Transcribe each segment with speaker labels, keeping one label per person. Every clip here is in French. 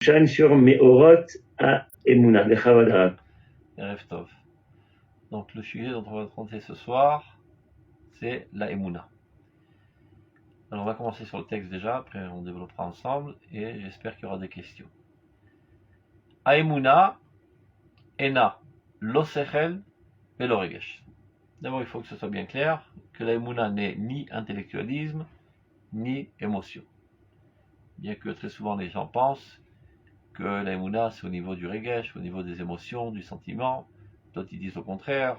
Speaker 1: Shine sur Meorot à Emouna, de Chavadarat.
Speaker 2: Erev Tov. Donc le sujet dont on va traiter ce soir, c'est la Emouna. Alors on va commencer sur le texte déjà, après on développera ensemble, et j'espère qu'il y aura des questions. Aemuna, Ena, lo sechel, velo regesh. D'abord il faut que ce soit bien clair, que la Emouna n'est ni intellectualisme, ni émotion. Bien que très souvent les gens pensent que la Emouna c'est au niveau du regesh, au niveau des émotions, du sentiment. D'autres ils disent au contraire,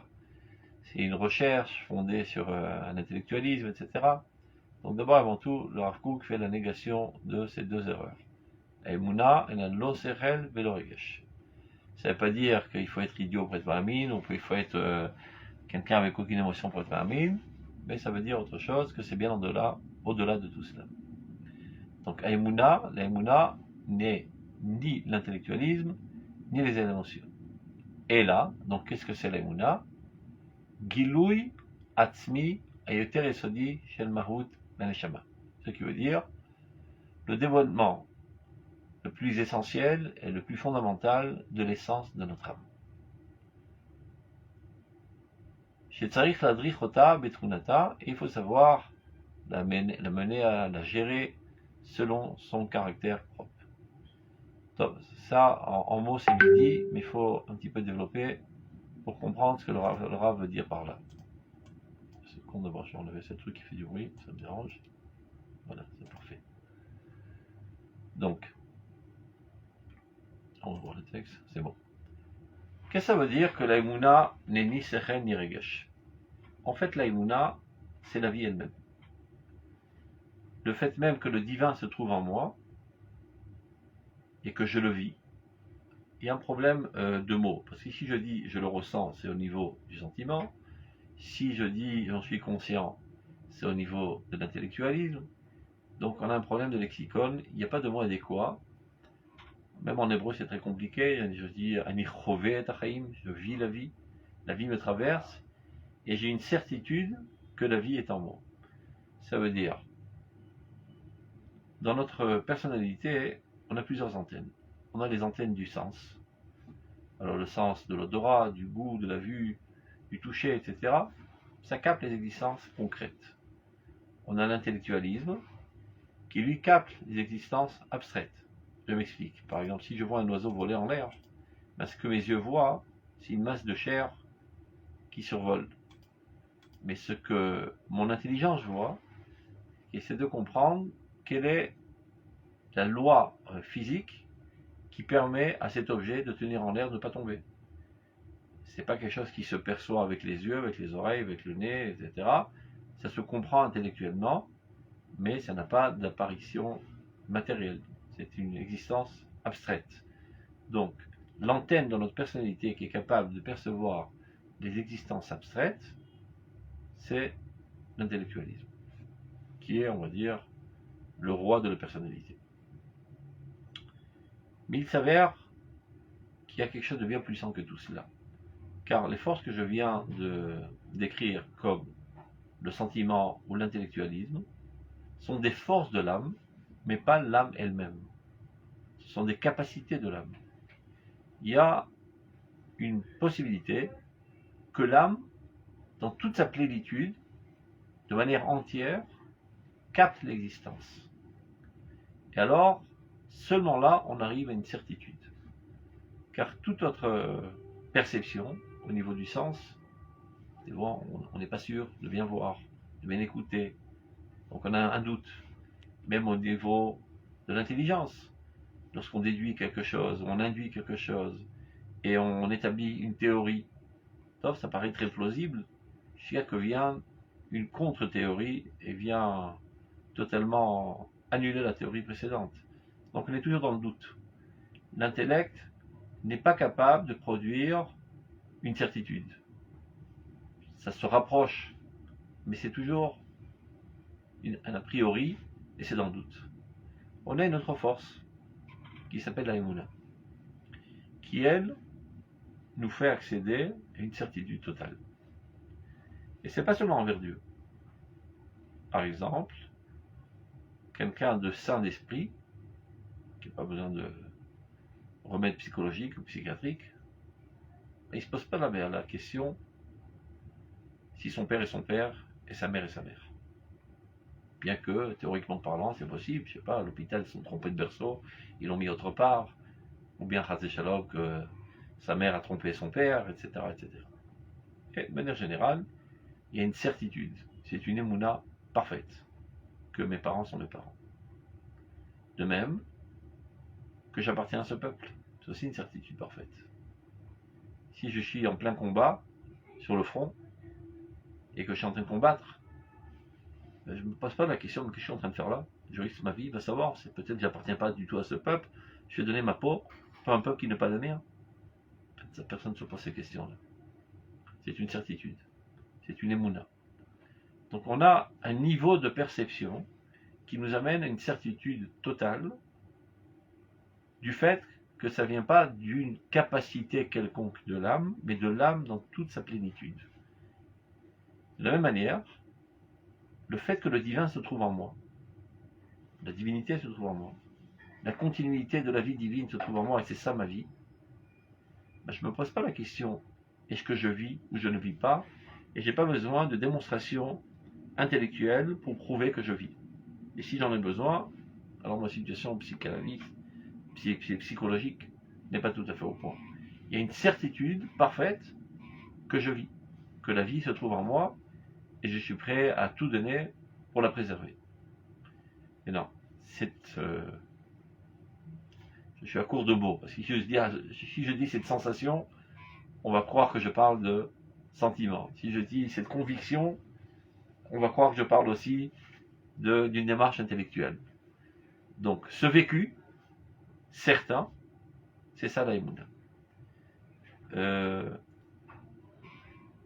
Speaker 2: c'est une recherche fondée sur un intellectualisme, etc. Donc d'abord avant tout, le Rav Kook fait la négation de ces deux erreurs. La Emouna, elle a lo sechel velo regesh. Ça ne veut pas dire qu'il faut être idiot pour être Mahamine, ou qu'il faut être quelqu'un avec aucune émotion pour être Mahamine, mais ça veut dire autre chose, que c'est bien au-delà de tout cela. Donc la Emouna n'est ni l'intellectualisme, ni les émotions. Et là, donc qu'est-ce que c'est la Emouna? Giloui Atzmi Ayoter Esodi Shel Mahut Beneshama. Ce qui veut dire le dévoilement le plus essentiel et le plus fondamental de l'essence de notre âme. Shetzarich ladrich ota betrunata, et il faut savoir la mener à la gérer selon son caractère propre. Donc, ça, en mots, c'est midi, mais il faut un petit peu développer pour comprendre ce que le Rav veut dire par là. Seconde, d'abord, je vais enlever ce truc qui fait du bruit, ça me dérange. Voilà, c'est parfait. Donc, on va voir le texte, c'est bon. Qu'est-ce que ça veut dire que la Emouna n'est ni Sechel ni Regesh? En fait, la Emouna, c'est la vie elle-même. Le fait même que le divin se trouve en moi et que je le vis, il y a un problème de mots. Parce que si je dis je le ressens, c'est au niveau du sentiment. Si je dis j'en suis conscient, c'est au niveau de l'intellectualisme. Donc on a un problème de lexicon, il n'y a pas de mot adéquat. Même en hébreu c'est très compliqué. Je dis ani chove et achaim, je vis la vie me traverse, et j'ai une certitude que la vie est en moi. Ça veut dire, dans notre personnalité, on a plusieurs antennes. On a les antennes du sens. Alors le sens de l'odorat, du goût, de la vue, du toucher, etc. Ça capte les existences concrètes. On a l'intellectualisme qui lui capte les existences abstraites. Je m'explique. Par exemple, si je vois un oiseau voler en l'air, ben, ce que mes yeux voient, c'est une masse de chair qui survole. Mais ce que mon intelligence voit, c'est de comprendre quelle est la loi physique qui permet à cet objet de tenir en l'air, de ne pas tomber. C'est pas quelque chose qui se perçoit avec les yeux, avec les oreilles, avec le nez, etc. Ça se comprend intellectuellement, mais ça n'a pas d'apparition matérielle. C'est une existence abstraite. Donc, l'antenne dans notre personnalité qui est capable de percevoir les existences abstraites, c'est l'intellectualisme, qui est, on va dire, le roi de la personnalité. Mais il s'avère qu'il y a quelque chose de bien plus puissant que tout cela. Car les forces que je viens de décrire comme le sentiment ou l'intellectualisme sont des forces de l'âme, mais pas l'âme elle-même. Ce sont des capacités de l'âme. Il y a une possibilité que l'âme, dans toute sa plénitude, de manière entière, capte l'existence. Et alors, seulement là, on arrive à une certitude. Car toute autre perception, au niveau du sens, on n'est pas sûr de bien voir, de bien écouter. Donc on a un doute. Même au niveau de l'intelligence. Lorsqu'on déduit quelque chose, on induit quelque chose, et on établit une théorie, ça paraît très plausible, jusqu'à que vient une contre-théorie et vient totalement annuler la théorie précédente. Donc on est toujours dans le doute. L'intellect n'est pas capable de produire une certitude. Ça se rapproche, mais c'est toujours un a priori, et c'est dans le doute. On a une autre force, qui s'appelle la Emouna, qui, elle, nous fait accéder à une certitude totale. Et c'est pas seulement envers Dieu. Par exemple, quelqu'un de saint d'esprit, qui n'a pas besoin de remède psychologique ou psychiatrique, il ne se pose pas la question si son père est son père et sa mère est sa mère. Bien que, théoriquement parlant, c'est possible, je sais pas, à l'hôpital, ils se sont trompés de berceau, ils l'ont mis autre part, ou bien Chazé Shalom, que sa mère a trompé son père, etc., etc. Et de manière générale, il y a une certitude, c'est une émouna parfaite, que mes parents sont mes parents. De même que j'appartiens à ce peuple, c'est aussi une certitude parfaite. Si je suis en plein combat, sur le front, et que je suis en train de combattre, je ne me pose pas la question de ce que je suis en train de faire là. Je risque ma vie, va savoir, c'est peut-être que j'appartiens pas du tout à ce peuple, je vais donner ma peau pour un peuple qui n'est pas le mien. Personne ne se pose ces questions-là. C'est une certitude, c'est une émouna. Donc on a un niveau de perception qui nous amène à une certitude totale du fait que ça ne vient pas d'une capacité quelconque de l'âme, mais de l'âme dans toute sa plénitude. De la même manière, le fait que le divin se trouve en moi, la divinité se trouve en moi, la continuité de la vie divine se trouve en moi, et c'est ça ma vie, ben je ne me pose pas la question, est-ce que je vis ou je ne vis pas, et je n'ai pas besoin de démonstration intellectuelle pour prouver que je vis. Et si j'en ai besoin, alors ma situation psychologique n'est pas tout à fait au point. Il y a une certitude parfaite que je vis, que la vie se trouve en moi, et je suis prêt à tout donner pour la préserver. Et non, je suis à court de mots, parce que si je dis cette sensation, on va croire que je parle de sentiment. Si je dis cette conviction, on va croire que je parle aussi d'une démarche intellectuelle. Donc, ce vécu, certain, c'est ça la Emouna.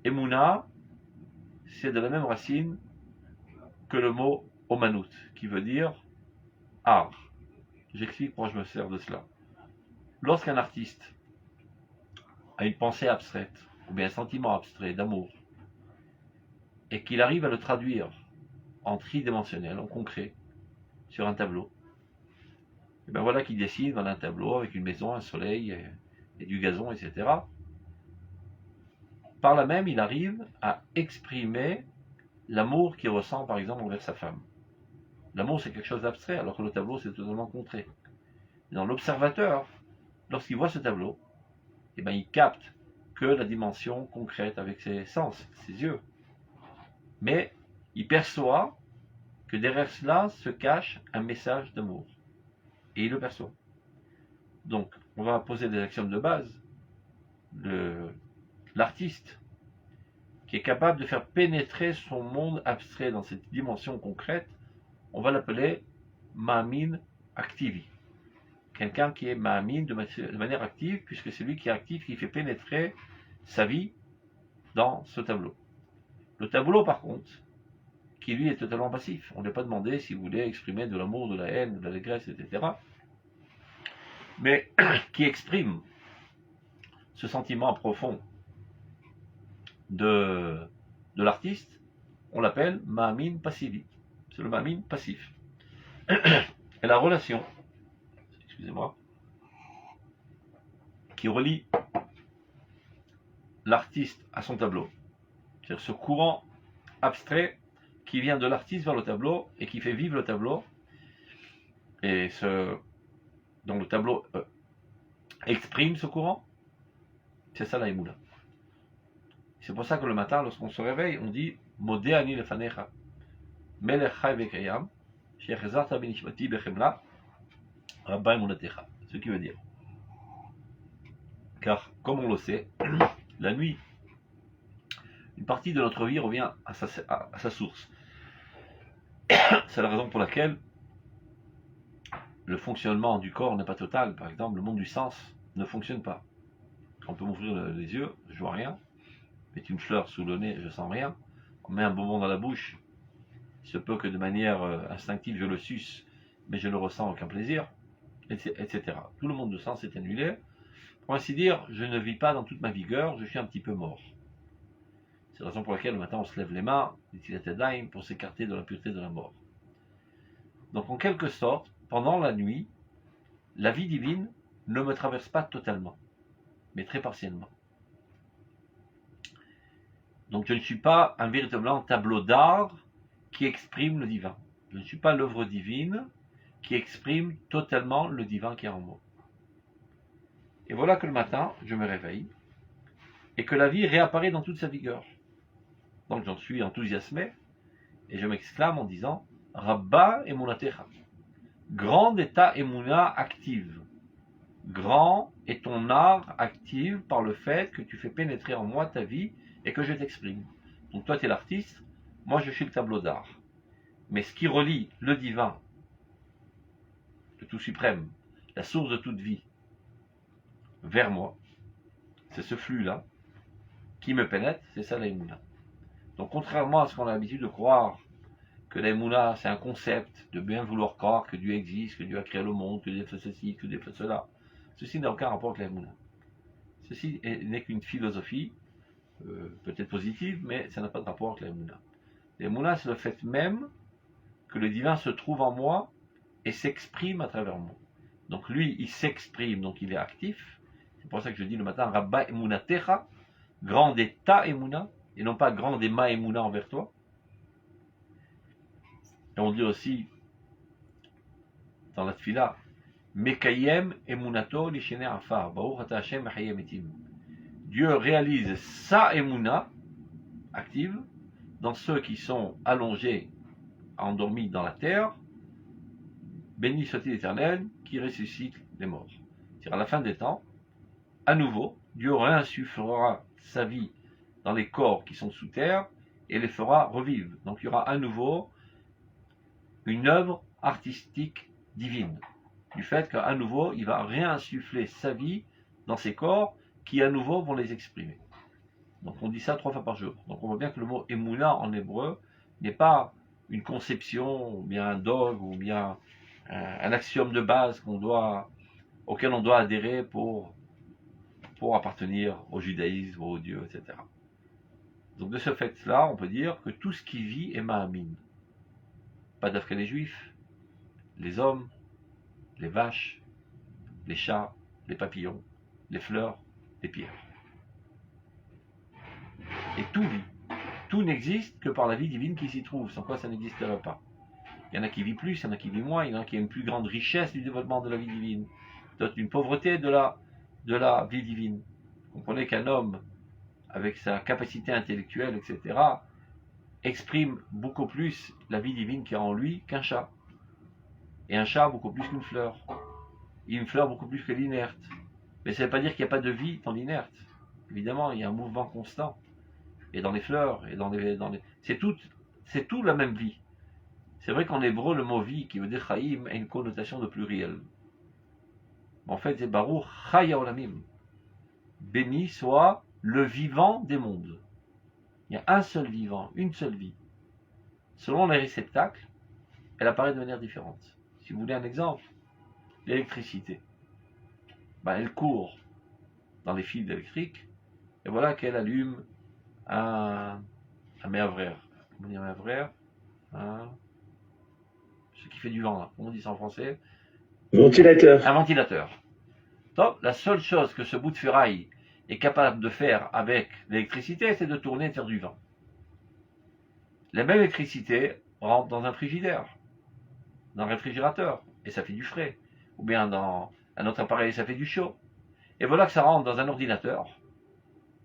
Speaker 2: Emouna, c'est de la même racine que le mot Omanout, qui veut dire art. J'explique pourquoi je me sers de cela. Lorsqu'un artiste a une pensée abstraite, ou bien un sentiment abstrait d'amour, et qu'il arrive à le traduire en tridimensionnel, en concret, sur un tableau, et bien voilà qu'il dessine dans un tableau avec une maison, un soleil et du gazon, etc. Par là même, il arrive à exprimer l'amour qu'il ressent, par exemple, envers sa femme. L'amour, c'est quelque chose d'abstrait, alors que le tableau, c'est totalement concret. Dans l'observateur, lorsqu'il voit ce tableau, et bien, il capte que la dimension concrète avec ses sens, ses yeux. Mais il perçoit que derrière cela se cache un message d'amour. Et il le perçoit. Donc, on va poser des axiomes de base. L'artiste qui est capable de faire pénétrer son monde abstrait dans cette dimension concrète, on va l'appeler Ma'amin Activi. Quelqu'un qui est Ma'amin de manière active, puisque c'est lui qui est actif, qui fait pénétrer sa vie dans ce tableau. Le tableau, par contre, qui lui est totalement passif. On ne lui a pas demandé s'il voulait exprimer de l'amour, de la haine, de l'allégresse, etc. Mais qui exprime ce sentiment profond de l'artiste, on l'appelle Ma'amin Passivi. C'est le Ma'amin passif. Et la relation, excusez-moi, qui relie l'artiste à son tableau, c'est-à-dire ce courant abstrait qui vient de l'artiste vers le tableau et qui fait vivre le tableau, et dont le tableau exprime ce courant, c'est ça la Emouna. C'est pour ça que le matin, lorsqu'on se réveille, on dit Modé ani lefanecha, melech chai vekayam, shechezarta benishmati bechemla, rabba emunatecha. Ce qui veut dire, car comme on le sait, la nuit, une partie de notre vie revient à sa source. C'est la raison pour laquelle le fonctionnement du corps n'est pas total. Par exemple, le monde du sens ne fonctionne pas. On peut m'ouvrir les yeux, je vois rien. Mettre une fleur sous le nez, je sens rien. On met un bonbon dans la bouche, il se peut que de manière instinctive je le suce, mais je ne ressens aucun plaisir, etc. Tout le monde de sens est annulé. Pour ainsi dire, je ne vis pas dans toute ma vigueur, je suis un petit peu mort. C'est la raison pour laquelle le matin on se lève les mains, pour s'écarter de la pureté de la mort. Donc en quelque sorte, pendant la nuit, la vie divine ne me traverse pas totalement, mais très partiellement. Donc je ne suis pas un véritable tableau d'art qui exprime le divin. Je ne suis pas l'œuvre divine qui exprime totalement le divin qui est en moi. Et voilà que le matin, je me réveille et que la vie réapparaît dans toute sa vigueur. Donc j'en suis enthousiasmé et je m'exclame en disant Rabba emunatecha. Grande est ta emuna active. Grand est ton art active par le fait que tu fais pénétrer en moi ta vie et que je t'exprime. Donc toi tu es l'artiste, moi je suis le tableau d'art. Mais ce qui relie le divin, le tout suprême, la source de toute vie, vers moi, c'est ce flux-là qui me pénètre, c'est ça l'Aïmouna. Donc contrairement à ce qu'on a l'habitude de croire, que l'Aïmouna c'est un concept, de bien vouloir croire que Dieu existe, que Dieu a créé le monde, que Dieu fait ceci, que Dieu fait cela, ceci n'a aucun rapport avec l'Aïmouna. Ceci n'est qu'une philosophie, peut-être positive, mais ça n'a pas de rapport avec l'Aïmouna. L'Aïmouna c'est le fait même que le divin se trouve en moi et s'exprime à travers moi. Donc lui, il s'exprime, donc il est actif. C'est pour ça que je dis le matin, Rabba Emuna Techa, grande est ta Emuna, et non pas grande est ma Emuna envers toi. Et on dit aussi, dans la Tfila, Mekayem Emunato Lishene Afar, Baruch Ata Hashem Mechayem Etim. Dieu réalise sa Emuna, active, dans ceux qui sont allongés, endormis dans la terre. Béni soit-il l'Éternel qui ressuscite les morts. C'est-à-dire à la fin des temps, à nouveau, Dieu réinsufflera sa vie dans les corps qui sont sous terre et les fera revivre. Donc il y aura à nouveau une œuvre artistique divine. Du fait qu'à nouveau, il va réinsuffler sa vie dans ces corps qui à nouveau vont les exprimer. Donc on dit ça 3 fois par jour. Donc on voit bien que le mot Emouna en hébreu n'est pas une conception, ou bien un dogme, ou bien un axiome de base auquel on doit adhérer pour appartenir au judaïsme, au Dieu, etc. Donc de ce fait-là, on peut dire que tout ce qui vit est Mahamin. Pas d'afka les juifs, les hommes, les vaches, les chats, les papillons, les fleurs, les pierres. Et tout vit. Tout n'existe que par la vie divine qui s'y trouve, sans quoi ça n'existerait pas. Il y en a qui vivent plus, il y en a qui vivent moins, il y en a qui ont une plus grande richesse du développement de la vie divine, d'autres une pauvreté de la vie divine. Vous comprenez qu'un homme, avec sa capacité intellectuelle, etc., exprime beaucoup plus la vie divine qui est en lui qu'un chat. Et un chat beaucoup plus qu'une fleur. Et une fleur beaucoup plus que l'inerte. Mais ça ne veut pas dire qu'il n'y a pas de vie dans l'inerte. Évidemment, il y a un mouvement constant. Et dans les fleurs, et dans les c'est tout la même vie. C'est vrai qu'en hébreu, le mot vie, qui veut dire chaim, a une connotation de pluriel. En fait, c'est Baruch Chaya Olamim. Béni soit le vivant des mondes. Il y a un seul vivant, une seule vie. Selon les réceptacles, elle apparaît de manière différente. Si vous voulez un exemple, l'électricité. Elle court dans les fils électriques, et voilà qu'elle allume un méavrère. Comment dire méavrère? Ce qui fait du vent, là. Comment on dit ça en français?
Speaker 1: Ventilateur.
Speaker 2: Un ventilateur. Donc, la seule chose que ce bout de ferraille est capable de faire avec l'électricité, c'est de tourner et de faire du vent. La même électricité rentre dans un frigidaire, dans un réfrigérateur, et ça fait du frais. Ou bien dans un autre appareil, ça fait du chaud. Et voilà que ça rentre dans un ordinateur.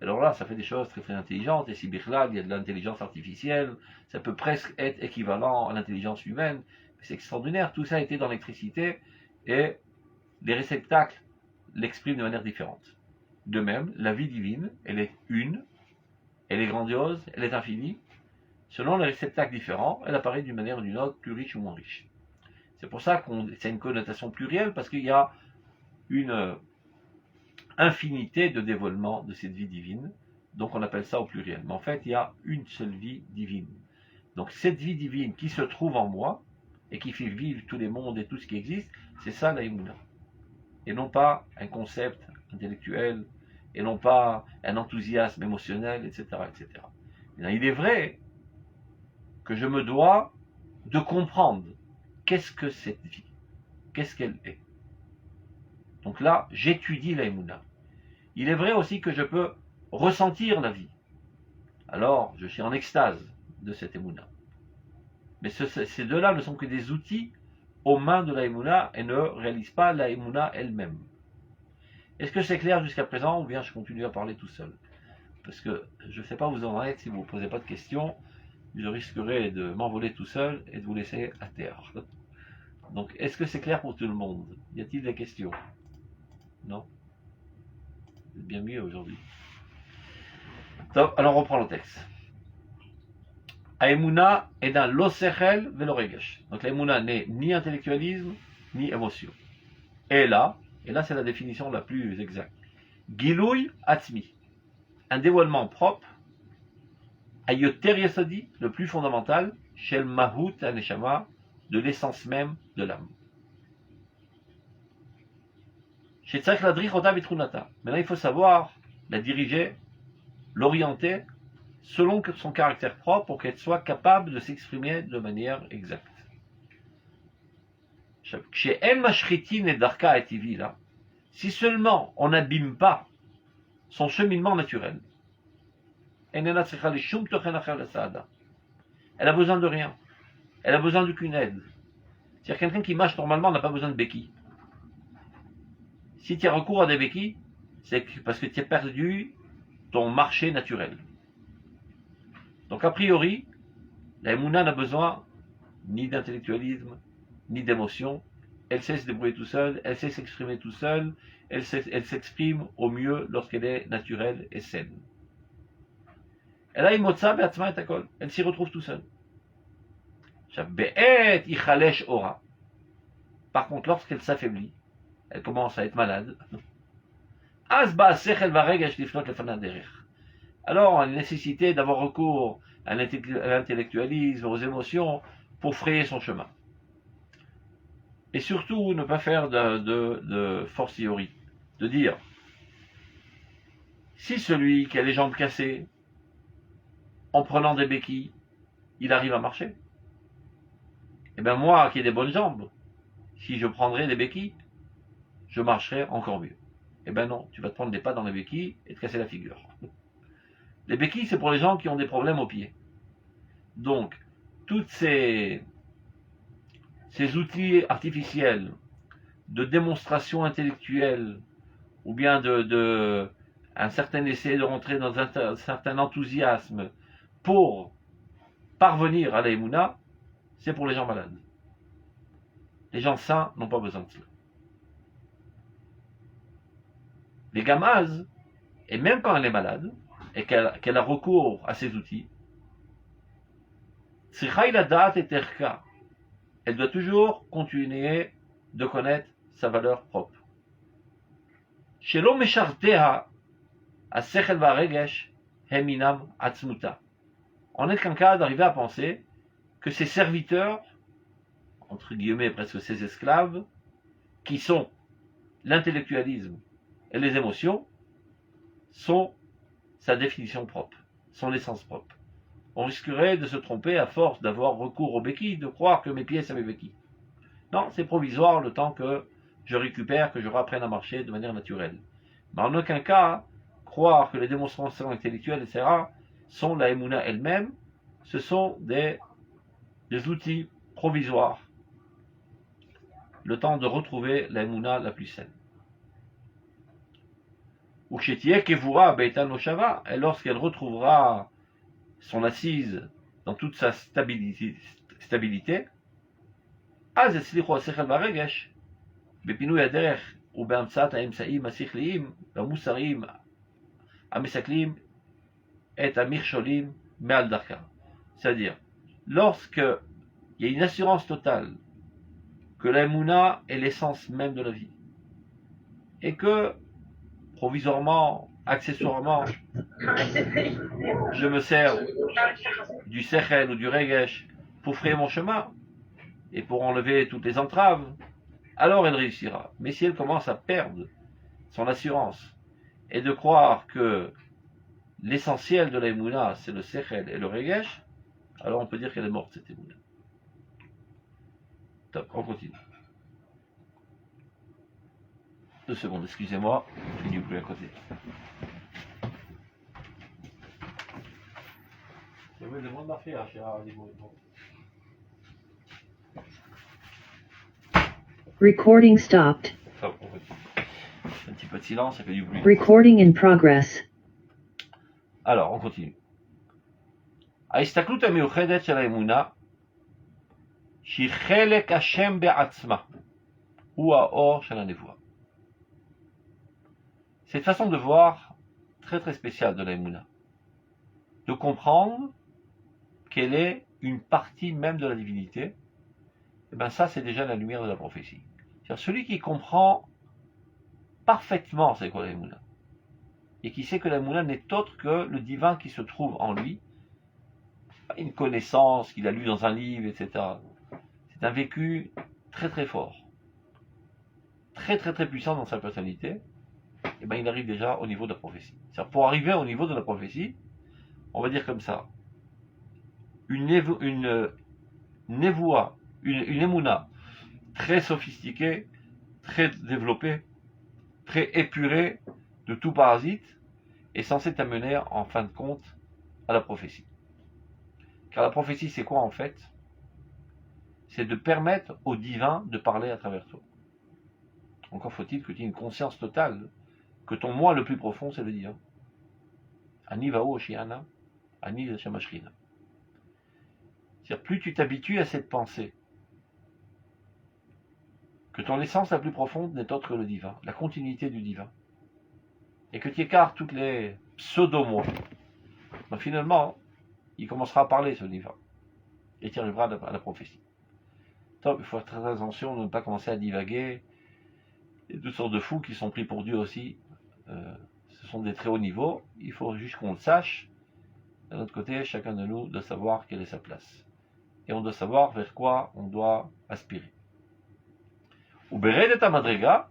Speaker 2: Alors là, ça fait des choses très très intelligentes, et si Birlal, il y a de l'intelligence artificielle, ça peut presque être équivalent à l'intelligence humaine. C'est extraordinaire, tout ça a été dans l'électricité, et les réceptacles l'expriment de manière différente. De même, la vie divine, elle est une, elle est grandiose, elle est infinie. Selon les réceptacles différents, elle apparaît d'une manière ou d'une autre, plus riche ou moins riche. C'est pour ça que c'est une connotation plurielle, parce qu'il y a une infinité de dévoilements de cette vie divine, donc on appelle ça au pluriel. Mais en fait, il y a une seule vie divine. Donc cette vie divine qui se trouve en moi, et qui fait vivre tous les mondes et tout ce qui existe, c'est ça la Emouna. Et non pas un concept intellectuel, et non pas un enthousiasme émotionnel, etc. etc. Il est vrai que je me dois de comprendre qu'est-ce que cette vie, qu'est-ce qu'elle est. Donc là, j'étudie la Emouna. Il est vrai aussi que je peux ressentir la vie. Alors, je suis en extase de cette Emouna. Mais ces deux-là ne sont que des outils aux mains de la Emouna et ne réalisent pas la Emouna elle-même. Est-ce que c'est clair jusqu'à présent ou bien je continue à parler tout seul? Parce que je ne sais pas où vous en êtes, si vous ne posez pas de questions, je risquerai de m'envoler tout seul et de vous laisser à terre. Donc, est-ce que c'est clair pour tout le monde? Y a-t-il des questions? Non? C'est bien mieux aujourd'hui. Alors, on reprend le texte. Aemuna est dans l'osechel veloregesh. Donc, l'Aemuna n'est ni intellectualisme, ni émotion. Et là c'est la définition la plus exacte. Gilouy atzmi. Un dévoilement propre. Ayoter yasadi, le plus fondamental. Shel mahut aneshama, de l'essence même de l'âme. Maintenant, il faut savoir la diriger, l'orienter selon son caractère propre pour qu'elle soit capable de s'exprimer de manière exacte. Si seulement on n'abîme pas son cheminement naturel, elle a besoin de rien. Elle a besoin d'aucune aide. C'est-à-dire quelqu'un qui marche normalement n'a pas besoin de béquilles. Si tu as recours à des béquilles, c'est parce que tu as perdu ton marché naturel. Donc a priori, la Emouna n'a besoin ni d'intellectualisme, ni d'émotion. Elle sait se débrouiller tout seul, elle sait s'exprimer tout seul, elle s'exprime au mieux lorsqu'elle est naturelle et saine. Elle a imotza be'atzma et akol. Elle s'y retrouve tout seul. Par contre, lorsqu'elle s'affaiblit, elle commence à être malade. Alors, la nécessité d'avoir recours à l'intellectualisme, aux émotions, pour frayer son chemin. Et surtout, ne pas faire de fortiori. De dire, si celui qui a les jambes cassées, en prenant des béquilles, il arrive à marcher, et bien moi qui ai des bonnes jambes, si je prendrais des béquilles, je marcherais encore mieux. Eh ben non, tu vas te prendre des pas dans les béquilles et te casser la figure. Les béquilles, c'est pour les gens qui ont des problèmes aux pieds. Donc, toutes ces outils artificiels de démonstration intellectuelle, ou bien un certain essai de rentrer dans un certain enthousiasme pour parvenir à la Emouna, c'est pour les gens malades. Les gens sains n'ont pas besoin de cela. Les gamazes, et même quand elle est malade, et qu'elle a recours à ces outils, elle doit toujours continuer de connaître sa valeur propre. On n'est qu'un cas d'arriver à penser que ses serviteurs, entre guillemets presque ses esclaves, qui sont l'intellectualisme et les émotions, sont sa définition propre, son essence propre. On risquerait de se tromper à force d'avoir recours aux béquilles, de croire que mes pieds c'est mes béquilles. Non, c'est provisoire le temps que je récupère, que je réapprenne à marcher de manière naturelle. Mais en aucun cas, croire que les démonstrations intellectuelles, etc., sont la Emouna elle-même, ce sont des outils provisoires, le temps de retrouver la Emouna la plus saine. Et lorsqu'elle retrouvera son assise dans toute sa stabilité, אז הצליחו השכל והרגש בפינוי הדרך ובהמצאת האמצעים השכליים והמוסריים המסכלים את המכשולים מעל דרכה. C'est-à-dire, lorsque il y a une assurance totale que la Emouna est l'essence même de la vie et que provisoirement, accessoirement, je me sers du sechel ou du regesh pour frayer mon chemin et pour enlever toutes les entraves, alors elle réussira. Mais si elle commence à perdre son assurance et de croire que l'essentiel de la Emouna, c'est le sechel et le regesh, alors on peut dire qu'elle est morte, cette Emouna. Top, on continue. 2 secondes, excusez-moi, je n'ai plus à côté.
Speaker 3: Recording stopped.
Speaker 2: Un petit peu de silence, ça fait du bruit.
Speaker 3: Recording in progress.
Speaker 2: Alors, on continue. ההסתכלות המיוחדת של האמונה, שהיא חלק השם בעצמה, הוא האור של הנבואה. Cette façon de voir très très spéciale de l'Aïmouna, de comprendre qu'elle est une partie même de la divinité, et bien ça c'est déjà la lumière de la prophétie. C'est-à-dire celui qui comprend parfaitement c'est quoi l'Aïmouna, et qui sait que l'Aïmouna n'est autre que le divin qui se trouve en lui, pas une connaissance qu'il a lue dans un livre, etc. C'est un vécu très très fort, très très très puissant dans sa personnalité. Et ben il arrive déjà au niveau de la prophétie. C'est-à-dire pour arriver au niveau de la prophétie, on va dire comme ça, une émouna très sophistiquée, très développée, très épurée de tout parasite, est censée t'amener en fin de compte à la prophétie. Car la prophétie c'est quoi en fait? C'est de permettre au divin de parler à travers toi. Encore faut-il que tu aies une conscience totale que ton moi le plus profond c'est le divin. Ani vao shiana, ani shamashkina. C'est-à-dire plus tu t'habitues à cette pensée, que ton essence la plus profonde n'est autre que le divin, la continuité du divin, et que tu écartes toutes les pseudo-mots, donc finalement, il commencera à parler ce divin, et tu arriveras à la prophétie. Donc, il faut faire très attention de ne pas commencer à divaguer. Il y a toutes sortes de fous qui sont pris pour Dieu aussi. Ce sont des très hauts niveaux. Il faut juste qu'on le sache. D'un autre côté, chacun de nous doit savoir quelle est sa place. Et on doit savoir vers quoi on doit aspirer. Ou Beredet Madrega,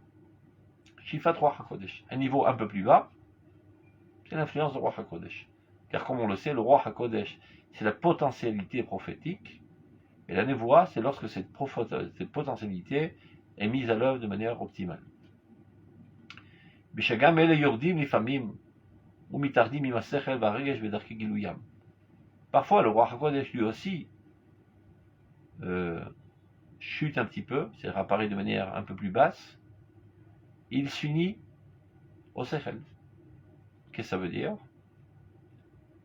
Speaker 2: Shifat Ruach HaKodesh. Un niveau un peu plus bas, c'est l'influence de Ruach HaKodesh. Car comme on le sait, le Ruach HaKodesh, c'est la potentialité prophétique. Et la névoie, c'est lorsque cette potentialité est mise à l'œuvre de manière optimale. Bishagam ele yordim lifamim, ou mitardim imasechel varegesh vedarki giluyam. Parfois, le roi HaKodesh lui aussi chute un petit peu, c'est-à-dire apparaît de manière un peu plus basse. Il s'unit au sechel. Qu'est-ce que ça veut dire?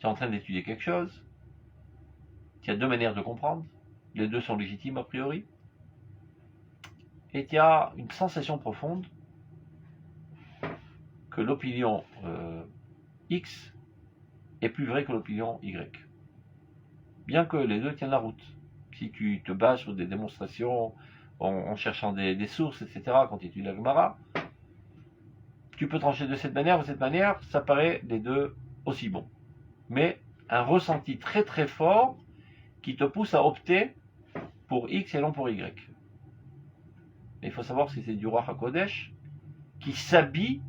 Speaker 2: Tu es en train d'étudier quelque chose, tu as deux manières de comprendre. Les deux sont légitimes a priori. Et il y a une sensation profonde que l'opinion X est plus vraie que l'opinion Y. Bien que les deux tiennent la route. Si tu te bases sur des démonstrations en cherchant des sources, etc., quand tu étudies la Gemara, tu peux trancher de cette manière ou de cette manière, ça paraît les deux aussi bon. Mais un ressenti très très fort qui te pousse à opter pour X et non pour Y. Mais il faut savoir si c'est du Ruach HaKodesh qui s'habille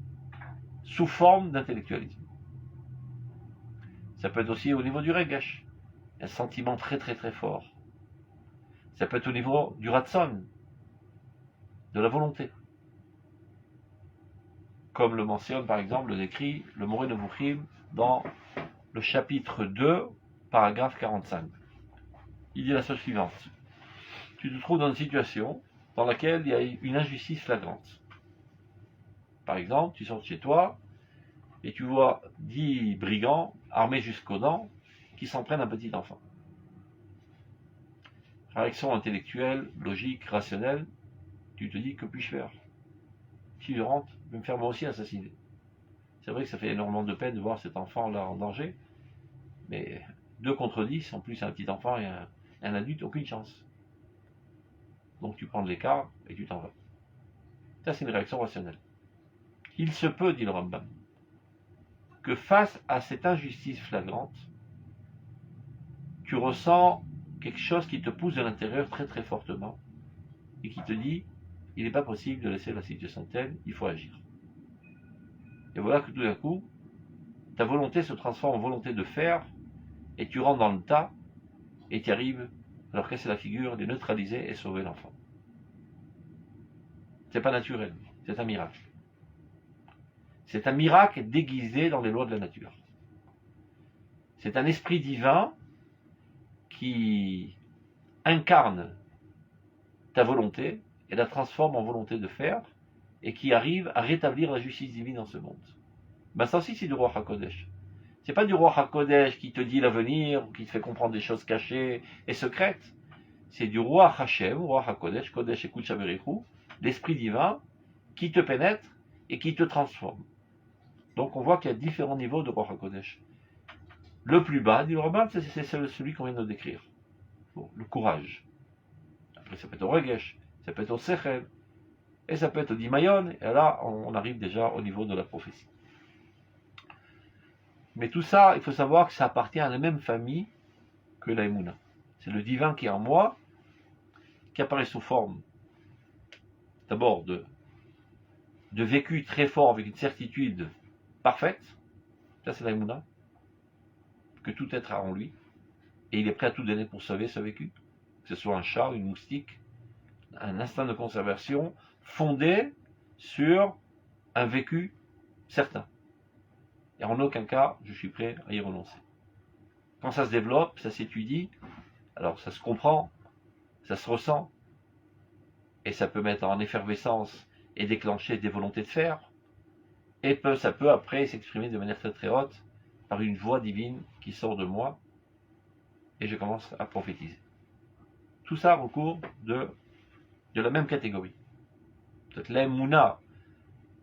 Speaker 2: sous forme d'intellectualisme. Ça peut être aussi au niveau du Regesh, un sentiment très très très fort. Ça peut être au niveau du Ratson, de la volonté. Comme le mentionne par exemple, le décrit le Moré Nevuchim dans le chapitre 2, paragraphe 45. Il dit la chose suivante. Tu te trouves dans une situation dans laquelle il y a une injustice flagrante. Par exemple, tu sors de chez toi et tu vois 10 brigands armés jusqu'aux dents qui s'en prennent un petit enfant. Réaction intellectuelle, logique, rationnelle, tu te dis que puis-je faire? Si je rentre, je vais me faire moi aussi assassiner. C'est vrai que ça fait énormément de peine de voir cet enfant-là en danger, mais 2 contre 10, en plus un petit enfant et un adulte, aucune chance. Donc tu prends de l'écart et tu t'en vas. Ça c'est une réaction rationnelle. Il se peut, dit le Rambam, que face à cette injustice flagrante, tu ressens quelque chose qui te pousse de l'intérieur très très fortement et qui te dit, il n'est pas possible de laisser la situation telle, il faut agir. Et voilà que tout d'un coup, ta volonté se transforme en volonté de faire et tu rentres dans le tas et tu arrives à leur casser la figure, de neutraliser et sauver l'enfant. C'est pas naturel, c'est un miracle. C'est un miracle déguisé dans les lois de la nature. C'est un esprit divin qui incarne ta volonté et la transforme en volonté de faire et qui arrive à rétablir la justice divine dans ce monde. Ben ça aussi c'est du roi HaKodesh. C'est pas du roi HaKodesh qui te dit l'avenir ou qui te fait comprendre des choses cachées et secrètes. C'est du roi Hashem, roi HaKodesh, Kodesh et Kudsha Berichu, l'esprit divin qui te pénètre et qui te transforme. Donc on voit qu'il y a différents niveaux de roi HaKodesh. Le plus bas, dit le Rambam, c'est celui qu'on vient de décrire. Bon, le courage. Après ça peut être au Regesh, ça peut être au Sechel, et ça peut être au Dimayon, et là on arrive déjà au niveau de la prophétie. Mais tout ça, il faut savoir que ça appartient à la même famille que la Emouna. C'est le divin qui est en moi, qui apparaît sous forme d'abord de vécu très fort avec une certitude parfaite. Ça c'est la Emouna, que tout être a en lui, et il est prêt à tout donner pour sauver ce vécu, que ce soit un chat, une moustique, un instinct de conservation fondé sur un vécu certain. Et en aucun cas, je suis prêt à y renoncer. Quand ça se développe, ça s'étudie, alors ça se comprend, ça se ressent, et ça peut mettre en effervescence et déclencher des volontés de faire, et ça peut après s'exprimer de manière très très haute par une voix divine qui sort de moi, et je commence à prophétiser. Tout ça recourt de la même catégorie. Peut-être l'Emouna,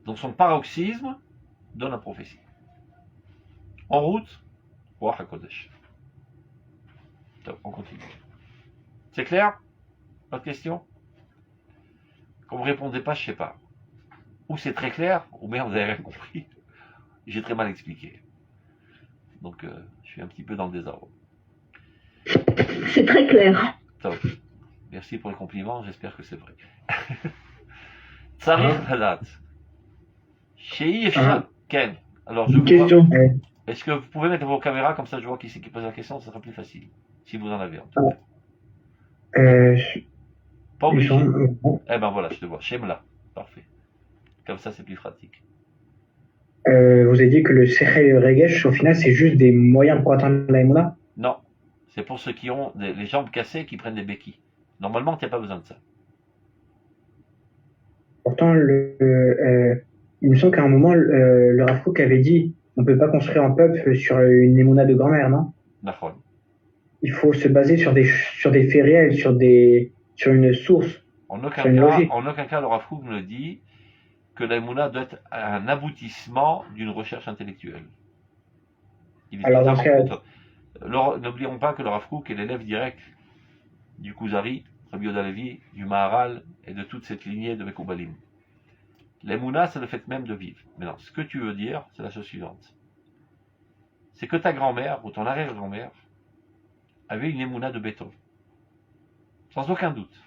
Speaker 2: dans son paroxysme, donne la prophétie. En route, Roi HaKodesh. On continue. C'est clair? Pas de questions? Quand vous ne répondez pas, je ne sais pas. Ou c'est très clair, ou bien vous n'avez rien compris. J'ai très mal expliqué. Donc, je suis un petit peu dans le désordre.
Speaker 4: C'est très clair.
Speaker 2: Top. Merci pour les compliments, j'espère que c'est vrai. Tsarich Hadat. Shei Ken. Alors, je
Speaker 5: Une question.
Speaker 2: Est-ce que vous pouvez mettre vos caméras, comme ça je vois qui c'est qui pose la question, ça sera plus facile. Si vous en avez en tout cas. Pas obligé. Eh ben voilà, je te vois. Shemla. Parfait. Comme ça, c'est plus pratique.
Speaker 5: Vous avez dit que le Sechel et le Regesh, au final, c'est juste des moyens pour atteindre la Emouna?
Speaker 2: Non. C'est pour ceux qui ont les jambes cassées qui prennent des béquilles. Normalement, tu n'as pas besoin de ça.
Speaker 5: Pourtant, il me semble qu'à un moment, le Rav Kook avait dit on ne peut pas construire un peuple sur une Emouna de grand-mère, non?
Speaker 2: D'accord.
Speaker 5: Il faut se baser sur des faits réels, sur une source.
Speaker 2: En aucun cas, le Rav Kook me dit que la Emouna doit être un aboutissement d'une recherche intellectuelle.
Speaker 5: Alors dans ce cas...
Speaker 2: N'oublions pas que le Rav Kook est l'élève direct du Kuzari, Rabbi Yehuda Levi, du Maharal et de toute cette lignée de Mekoubalim. L'Emouna, c'est le fait même de vivre. Maintenant, ce que tu veux dire, c'est la chose suivante. C'est que ta grand-mère ou ton arrière-grand-mère avait une Emouna de béton. Sans aucun doute.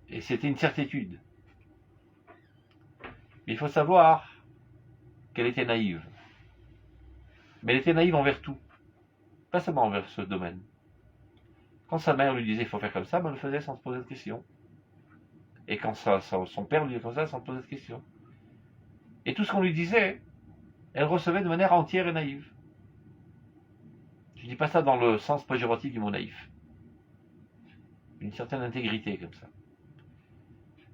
Speaker 2: Et c'était une certitude. Mais il faut savoir qu'elle était naïve. Mais elle était naïve envers tout. Pas seulement envers ce domaine. Quand sa mère lui disait il faut faire comme ça, ben elle le faisait sans se poser de questions. Et quand son père lui disait comme ça, sans se poser de questions. Et tout ce qu'on lui disait, elle recevait de manière entière et naïve. Je ne dis pas ça dans le sens péjoratif du mot naïf. Une certaine intégrité comme ça.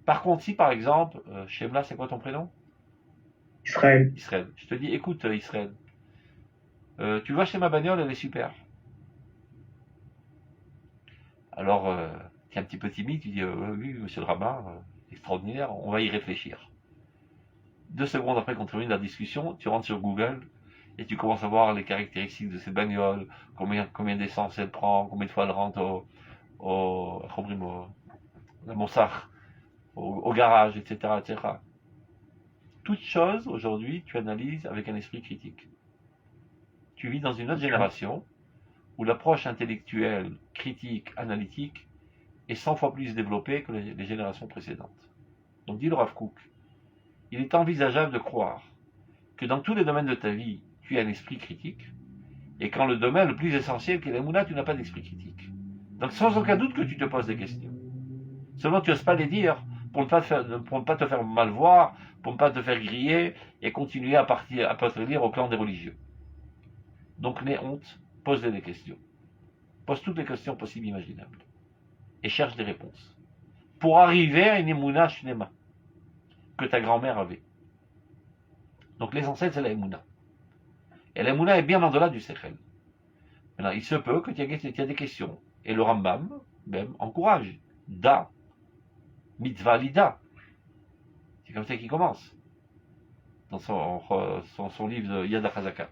Speaker 2: Par contre, si par exemple, Shemla, c'est quoi ton prénom?
Speaker 5: Israël.
Speaker 2: Israël. Je te dis, écoute Israël, tu vas acheter ma bagnole, elle est super. Alors, tu es un petit peu timide, tu dis, oui, monsieur le rabbin, extraordinaire, on va y réfléchir. 2 secondes après qu'on termine la discussion, tu rentres sur Google et tu commences à voir les caractéristiques de cette bagnole, combien d'essence elle prend, combien de fois elle rentre au garage, etc., etc. Toute chose, aujourd'hui, tu analyses avec un esprit critique. Tu vis dans une autre génération où l'approche intellectuelle, critique, analytique est 100 fois plus développée que les générations précédentes. Donc, dit le Rav Kook, il est envisageable de croire que dans tous les domaines de ta vie, tu as un esprit critique, et quand le domaine le plus essentiel qu'est l'Emouna, tu n'as pas d'esprit critique. Donc, sans aucun doute que tu te poses des questions. Seulement, tu n'oses pas les dire, pour ne pas te faire mal voir, pour ne pas te faire griller et continuer à appartenir au clan des religieux. Donc n'aie honte, pose-les des questions. Pose toutes les questions possibles et imaginables. Et cherche des réponses. Pour arriver à une émouna shnema que ta grand-mère avait. Donc l'essentiel, c'est la émouna. Et la émouna est bien en-delà du sechel. Maintenant, il se peut que tu aies des questions. Et le Rambam, même, encourage. Da. Mitzvah lida. C'est comme ça qu'il commence. Dans son livre de Yad HaChazaka.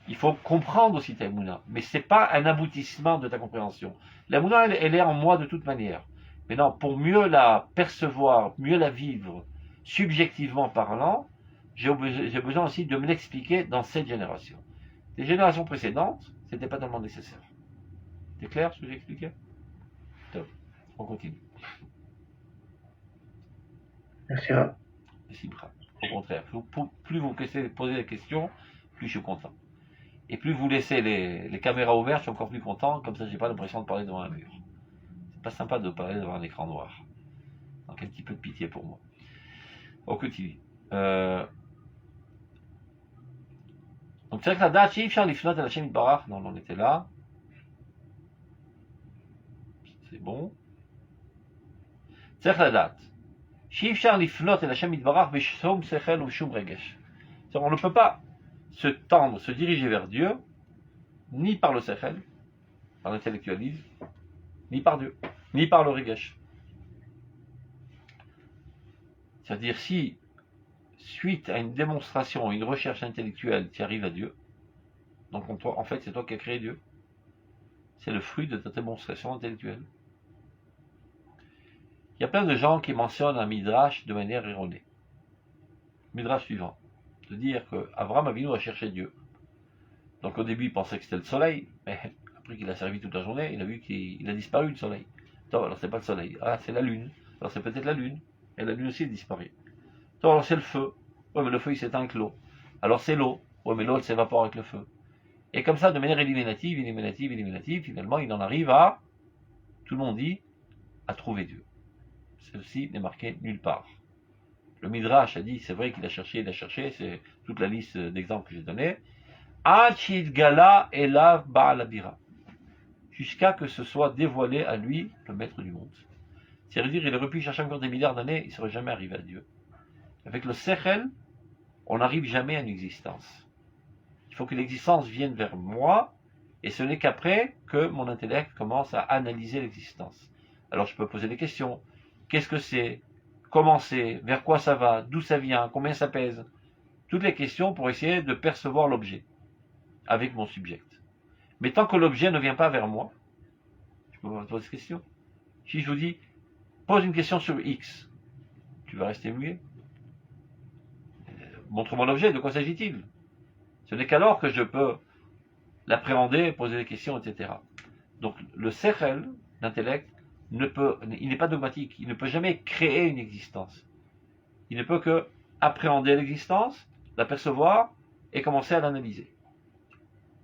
Speaker 2: Il faut comprendre aussi ta émouna. Mais ce n'est pas un aboutissement de ta compréhension. La émouna, elle est en moi de toute manière. Maintenant, pour mieux la percevoir, mieux la vivre, subjectivement parlant, j'ai besoin aussi de me l'expliquer dans cette génération. Les générations précédentes, ce n'était pas tellement nécessaire. C'est clair ce que j'ai expliqué? Top. On continue.
Speaker 5: Merci. Rav.
Speaker 2: Merci, Brad. Au contraire, plus vous posez des questions, plus je suis content. Et plus vous laissez les caméras ouvertes, je suis encore plus content, comme ça j'ai pas l'impression de parler devant un mur. C'est pas sympa de parler devant un écran noir. Donc un petit peu de pitié pour moi. On continue. Donc c'est vrai que la date, Shifshar Lifnot El Hashem Yitbarach, non, on était là. C'est bon. C'est vrai que la date. Shifshar Lifnot El Hashem Yitbarach Veshom Sechel ou Shum Regesh. On ne peut pas se tendre, se diriger vers Dieu, ni par le Sechel, par l'intellectualisme, ni par Dieu, ni par le Regesh. C'est-à-dire si, suite à une démonstration, une recherche intellectuelle, tu arrives à Dieu, donc en fait c'est toi qui as créé Dieu. C'est le fruit de ta démonstration intellectuelle. Il y a plein de gens qui mentionnent un midrash de manière erronée. Midrash suivant. De dire que Abraham Avinu a cherché Dieu. Donc au début il pensait que c'était le soleil, mais après qu'il a servi toute la journée, il a vu qu'il a disparu le soleil. Non, alors c'est pas le soleil, ah c'est la lune. Alors c'est peut-être la lune, et la lune aussi est disparue. Non, alors c'est le feu. Oui, mais le feu il s'éteint avec l'eau. Alors c'est l'eau. Oui, mais l'eau elle s'évapore avec le feu. Et comme ça, de manière éliminative, finalement il en arrive à, tout le monde dit, à trouver Dieu. Ceci n'est marqué nulle part. Le Midrash a dit, c'est vrai qu'il a cherché, c'est toute la liste d'exemples que j'ai donnés. Achid Gala Elav Baalabira. Jusqu'à que ce soit dévoilé à lui, le maître du monde. C'est-à-dire, il aurait pu chercher encore des milliards d'années, il ne serait jamais arrivé à Dieu. Avec le Sechel, on n'arrive jamais à une existence. Il faut que l'existence vienne vers moi, et ce n'est qu'après que mon intellect commence à analyser l'existence. Alors je peux poser des questions. Qu'est-ce que c'est? Comment c'est? Vers quoi ça va? D'où ça vient? Combien ça pèse? Toutes les questions pour essayer de percevoir l'objet avec mon subject. Mais tant que l'objet ne vient pas vers moi, je peux pas poser cette question. Si je vous dis, pose une question sur X, tu vas rester muet. Montre-moi l'objet, de quoi s'agit-il? Ce n'est qu'alors que je peux l'appréhender, poser des questions, etc. Donc le sechel, l'intellect, il n'est pas dogmatique, il ne peut jamais créer une existence. Il ne peut que appréhender l'existence, l'apercevoir et commencer à l'analyser.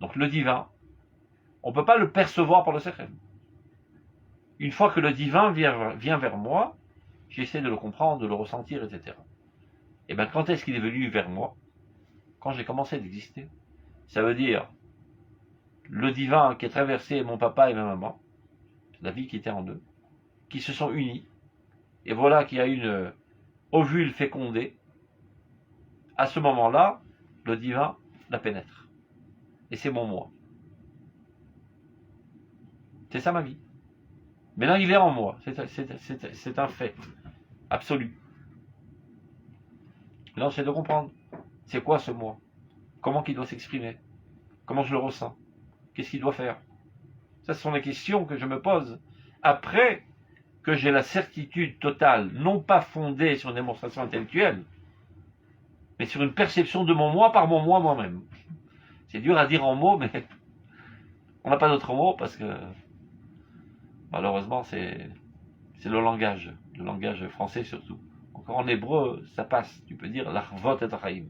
Speaker 2: Donc le divin, on ne peut pas le percevoir par le sechel. Une fois que le divin vient vers moi, j'essaie de le comprendre, de le ressentir, etc. Et bien quand est-ce qu'il est venu vers moi? Quand j'ai commencé d'exister. Ça veut dire le divin qui a traversé mon papa et ma maman, la vie qui était en eux, qui se sont unis, et voilà qu'il y a une ovule fécondée. À ce moment-là, le divin la pénètre. Et c'est mon moi. C'est ça ma vie. Maintenant, il est en moi. C'est un fait absolu. Maintenant, c'est de comprendre. C'est quoi ce moi? Comment il doit s'exprimer? Comment je le ressens? Qu'est-ce qu'il doit faire? Ça, ce sont les questions que je me pose après que j'ai la certitude totale, non pas fondée sur une démonstration intellectuelle, mais sur une perception de mon moi par mon moi moi-même. C'est dur à dire en mots, mais on n'a pas d'autres mots parce que malheureusement c'est le langage français surtout. Encore en hébreu, ça passe. Tu peux dire l'achvot et achaim.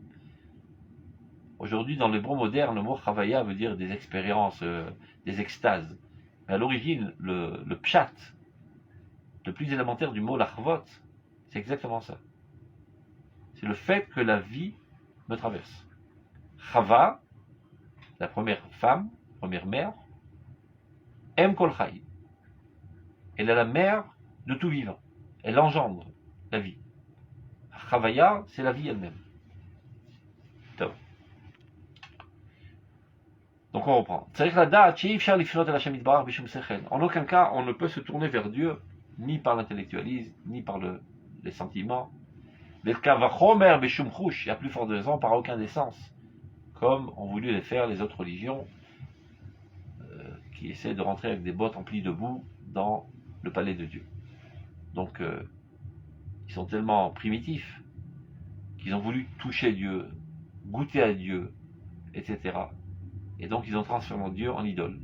Speaker 2: Aujourd'hui, dans l'hébreu moderne, le mot chavaya veut dire des expériences, des extases. Mais à l'origine, le pshat, le plus élémentaire du mot l'achvot, C'est exactement ça. C'est le fait que la vie me traverse. Chava, la première femme, première mère, Em Kol Chai. Elle est la mère de tout vivant. Elle engendre la vie. Chavaya, c'est la vie elle-même. Top. Donc on reprend. En aucun cas, on ne peut se tourner vers Dieu, ni par l'intellectualisme, ni par les sentiments. Il y a plus fort de raison par aucun des sens, comme ont voulu les faire les autres religions, qui essaient de rentrer avec des bottes emplies de boue dans le palais de Dieu. Donc, ils sont tellement primitifs qu'ils ont voulu toucher Dieu, goûter à Dieu, etc. Et donc, ils ont transformé Dieu en idole.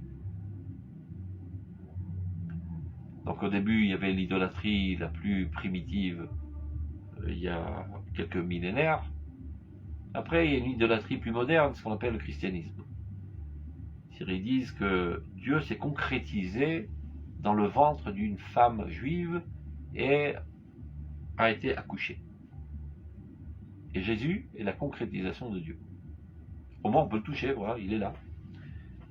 Speaker 2: Donc, au début, il y avait l'idolâtrie la plus primitive, il y a quelques millénaires. Après, il y a une idolâtrie plus moderne, ce qu'on appelle le christianisme. Ils disent que Dieu s'est concrétisé dans le ventre d'une femme juive et a été accouché. Et Jésus est la concrétisation de Dieu. Au moins on peut le toucher, voilà, il est là.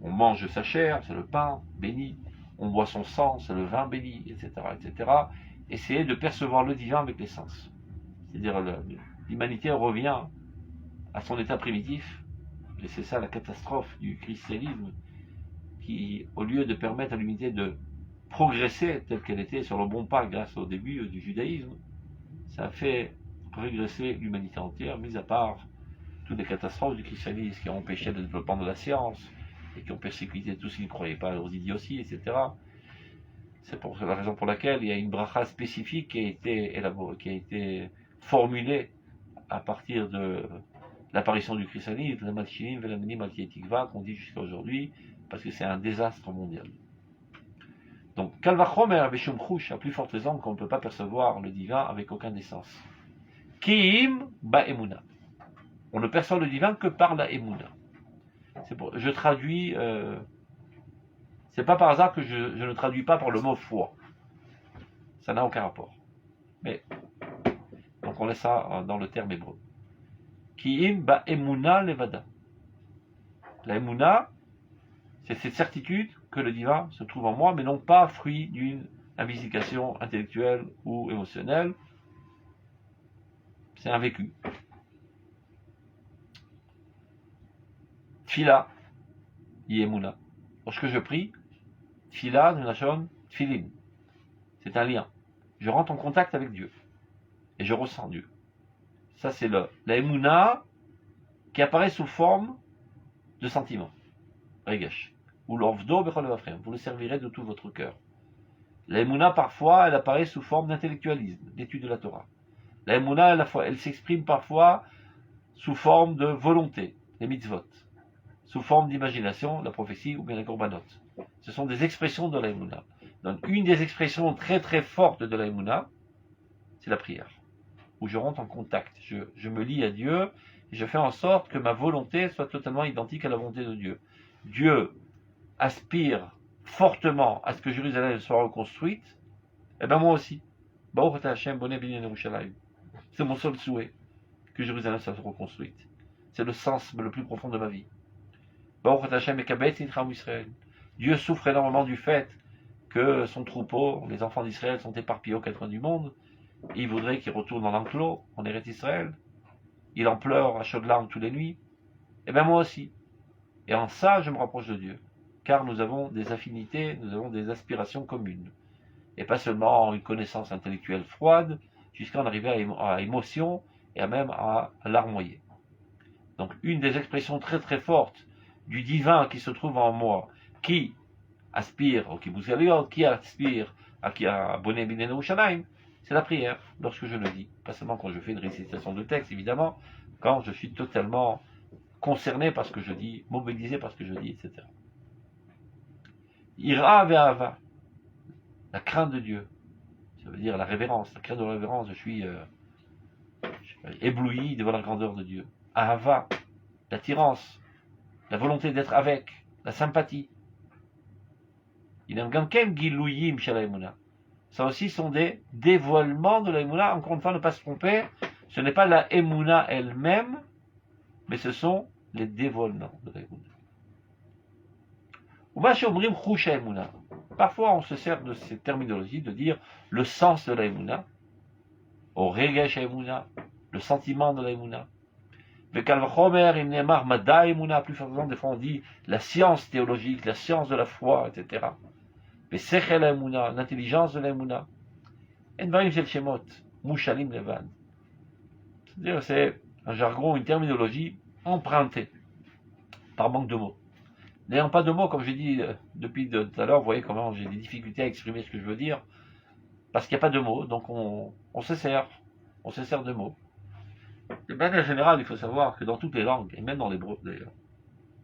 Speaker 2: On mange sa chair, c'est le pain béni. On boit son sang, c'est le vin béni, etc., etc. Essayer de percevoir le divin avec les sens. C'est-à-dire l'humanité revient à son état primitif. Et c'est ça la catastrophe du christianisme, qui, au lieu de permettre à l'humanité de progresser telle qu'elle était sur le bon pas grâce au début du judaïsme, ça a fait régresser l'humanité entière, mis à part toutes les catastrophes du christianisme qui ont empêché le développement de la science et qui ont persécuté tous ceux qui ne croyaient pas aux idioties, etc. C'est la raison pour laquelle il y a une bracha spécifique qui a été formulée à partir de l'apparition du christianisme, la Malchinim, la Meni Malchietikva, qu'on dit jusqu'à aujourd'hui, parce que c'est un désastre mondial. Donc, Kalvachomer Veshum Chouch, à plus forte raison qu'on ne peut pas percevoir le divin avec aucun des sens. Kiim Ba'emuna. On ne perçoit le divin que par la Emuna. Je traduis, c'est pas par hasard que je ne traduis pas par le mot foi. Ça n'a aucun rapport. Mais, donc on laisse ça dans le terme hébreu. Kiim Ba'emuna Levada. La Emuna, c'est cette certitude que le divin se trouve en moi, mais non pas fruit d'une investigation intellectuelle ou émotionnelle. C'est un vécu. Tfila, Yemuna. Lorsque je prie, Tfila, Nunachon, Tfilin. C'est un lien. Je rentre en contact avec Dieu. Et je ressens Dieu. Ça, c'est la Emuna qui apparaît sous forme de sentiment. Regesh. Ou l'Ovdo Bechol Vafrem. Vous le servirez de tout votre cœur. La Emuna, parfois, elle apparaît sous forme d'intellectualisme, d'étude de la Torah. La Emuna, elle s'exprime parfois sous forme de volonté, les mitzvot. Sous forme d'imagination, la prophétie ou bien la korbanot. Ce sont des expressions de la Emuna. Donc, une des expressions très très fortes de la Emuna, c'est la prière. Où je rentre en contact. Je me lie à Dieu et je fais en sorte que ma volonté soit totalement identique à la volonté de Dieu. Dieu aspire fortement à ce que Jérusalem soit reconstruite, et bien moi aussi. C'est mon seul souhait, que Jérusalem soit reconstruite. C'est le sens le plus profond de ma vie. Dieu souffre énormément du fait que son troupeau, les enfants d'Israël, sont éparpillés aux quatre coins du monde. Et il voudrait qu'ils retournent dans l'enclos, en Eretz Israël. Il en pleure à chaudes larmes toutes les nuits. Et bien moi aussi. Et en ça, je me rapproche de Dieu. Car nous avons des affinités, nous avons des aspirations communes. Et pas seulement une connaissance intellectuelle froide, jusqu'à en arriver à émotion et même à larmoyer. Donc une des expressions très très fortes du divin qui se trouve en moi, qui aspire au Kibbutz Galiot, qui aspire à Bonei Binen Yerushalayim, c'est la prière, lorsque je le dis. Pas seulement quand je fais une récitation de texte, évidemment, quand je suis totalement concerné par ce que je dis, mobilisé par ce que je dis, etc. Ira ve'ava, la crainte de Dieu, ça veut dire la révérence, la crainte de la révérence, je suis ébloui devant la grandeur de Dieu. Ahava, l'attirance, la volonté d'être avec, la sympathie. Il y a un gamken gilouyim shalaimuna. Ça aussi sont des dévoilements de la Emouna. Encore une fois, ne pas se tromper, ce n'est pas la Emouna elle-même, mais ce sont les dévoilements de la Emouna. Parfois, on se sert de ces terminologies de dire le sens de la Emouna, au regesh Emouna, le sentiment de la Emouna. Plus fortement, des fois on dit la science théologique, la science de la foi, etc. Mais sechel Emouna, l'intelligence de la Emouna. C'est-à-dire, c'est un jargon, une terminologie empruntée par manque de mots. N'ayant pas de mots, comme j'ai dit depuis tout à l'heure, vous voyez comment j'ai des difficultés à exprimer ce que je veux dire, parce qu'il n'y a pas de mots, donc on se sert de mots. De manière générale, il faut savoir que dans toutes les langues, et même dans l'hébreu d'ailleurs,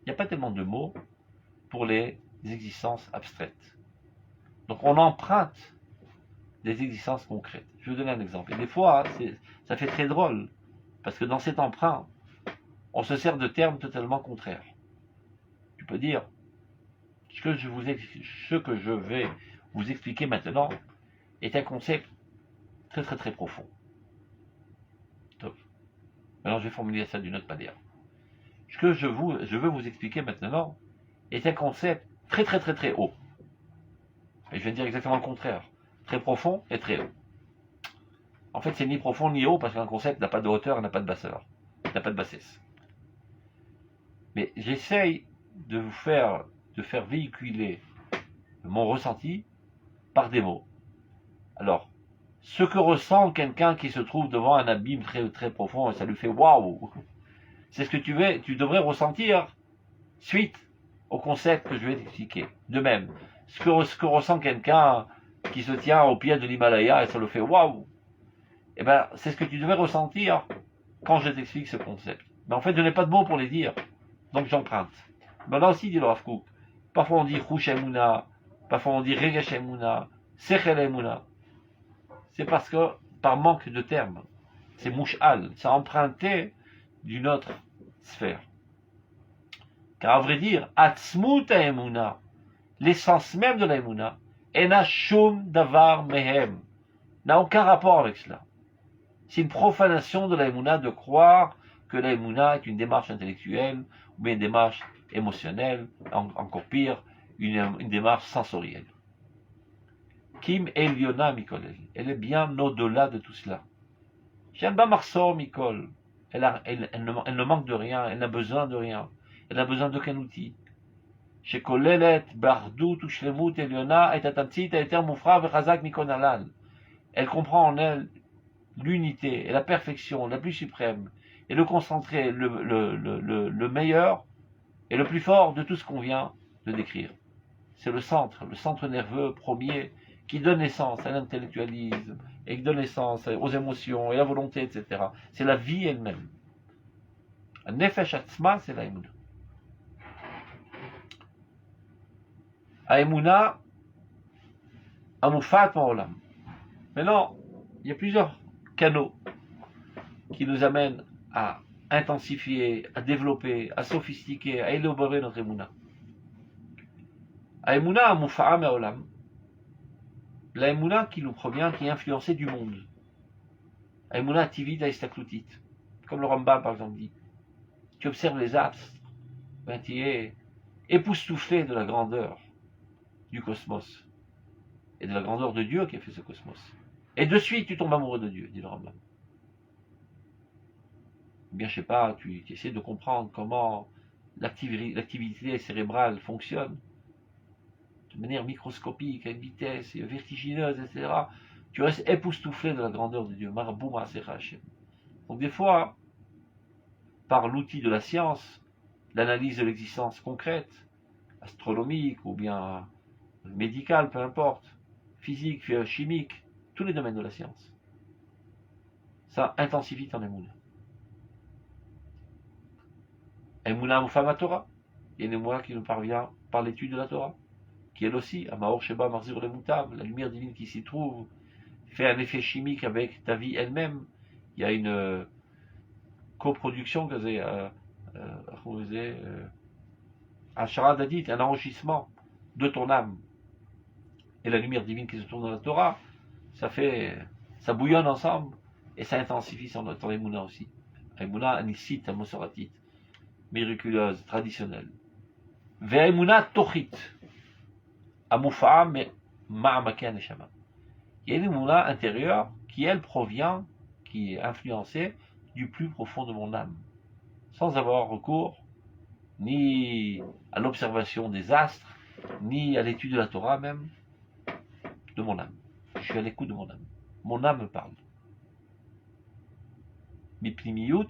Speaker 2: il n'y a pas tellement de mots pour les existences abstraites. Donc on emprunte des existences concrètes. Je vais vous donner un exemple. Et des fois, ça fait très drôle, parce que dans cet emprunt, on se sert de termes totalement contraires. Tu peux dire, ce que je vais vous expliquer maintenant est un concept très très très profond. Top. Maintenant, je vais formuler ça d'une autre manière. Ce que je veux vous expliquer maintenant est un concept très très très très haut. Et je vais dire exactement le contraire. Très profond et très haut. En fait, c'est ni profond ni haut parce qu'un concept n'a pas de hauteur, n'a pas de basseur, n'a pas de bassesse. Mais j'essaye de faire véhiculer mon ressenti par des mots. Alors, ce que ressent quelqu'un qui se trouve devant un abîme très très profond et ça lui fait waouh, c'est ce que tu devrais ressentir suite au concept que je vais t'expliquer. De même, ce que ressent quelqu'un qui se tient au pied de l'Himalaya et ça le fait waouh, eh ben c'est ce que tu devais ressentir quand je t'explique ce concept. Mais en fait, je n'ai pas de mots pour les dire, donc j'emprunte. Ben là aussi, dit le Rav Kook, parfois on dit Chush Emouna, parfois on dit Regesh Emouna, Sechel Emouna. C'est parce que, par manque de termes, c'est mouchal, c'est emprunté d'une autre sphère. Car à vrai dire, Atzmut Emouna, l'essence même de la Emouna, Ena Shum Davar Mehem, n'a aucun rapport avec cela. C'est une profanation de la Emouna de croire que la Emouna est une démarche intellectuelle, ou bien une démarche émotionnelle, encore pire, une démarche sensorielle. Kim Eliona Mikol, elle est bien au-delà de tout cela. Shanba Marsor Mikol, elle ne manque de rien, elle n'a besoin de rien, elle n'a besoin d'aucun outil. Shekolelet Bardut Ushlemut Eliona et Atamtzit Eter Mufra Vechazak Mikol Alal. Elle comprend en elle l'unité et la perfection la plus suprême, et le concentré, le meilleur et le plus fort de tout ce qu'on vient de décrire. C'est le centre nerveux premier qui donne naissance à l'intellectualisme, et qui donne naissance aux émotions et à la volonté, etc. C'est la vie elle-même. Nefesh Atzma, c'est la Emouna. Emouna, Amufat Ma'olam. Maintenant, il y a plusieurs canaux qui nous amènent à intensifier, à développer, à sophistiquer, à élaborer notre Emouna. Emouna Amufa'a Ma'olam. La Emouna qui nous provient, qui est influencée du monde. Emouna Tivit Aistaklutit. Comme le Rambam par exemple dit. Tu observes les astres, ben tu es époustouflé de la grandeur du cosmos. Et de la grandeur de Dieu qui a fait ce cosmos. Et de suite tu tombes amoureux de Dieu, dit le Rambam. Ou bien je sais pas, tu essaies de comprendre comment l'activité cérébrale fonctionne. De manière microscopique, à une vitesse vertigineuse, etc. Tu restes époustouflé de la grandeur de Dieu. Marbouma Hashem. Donc des fois, par l'outil de la science, l'analyse de l'existence concrète, astronomique ou bien médicale, peu importe, physique, chimique, tous les domaines de la science, ça intensifie ton Emouna. Emouna Mufama Torah, il y a une Emouna qui nous parvient par l'étude de la Torah, qui elle aussi, à Maor Sheba Marzir le Moutab, la lumière divine qui s'y trouve, fait un effet chimique avec ta vie elle-même. Il y a une coproduction, un charadadit, un enrichissement de ton âme. Et la lumière divine qui se trouve dans la Torah ça bouillonne ensemble et ça intensifie ton émouna aussi. Émouna anisite, amosoratite, miraculeuse, traditionnelle. Ve'émouna tochit, amoufa'a ma'amake neshama. Il y a une émouna intérieure qui, elle, provient, qui est influencée du plus profond de mon âme, sans avoir recours ni à l'observation des astres, ni à l'étude de la Torah même, de mon âme. Je suis à l'écoute de mon âme. Mon âme me parle. Mipnimiyut,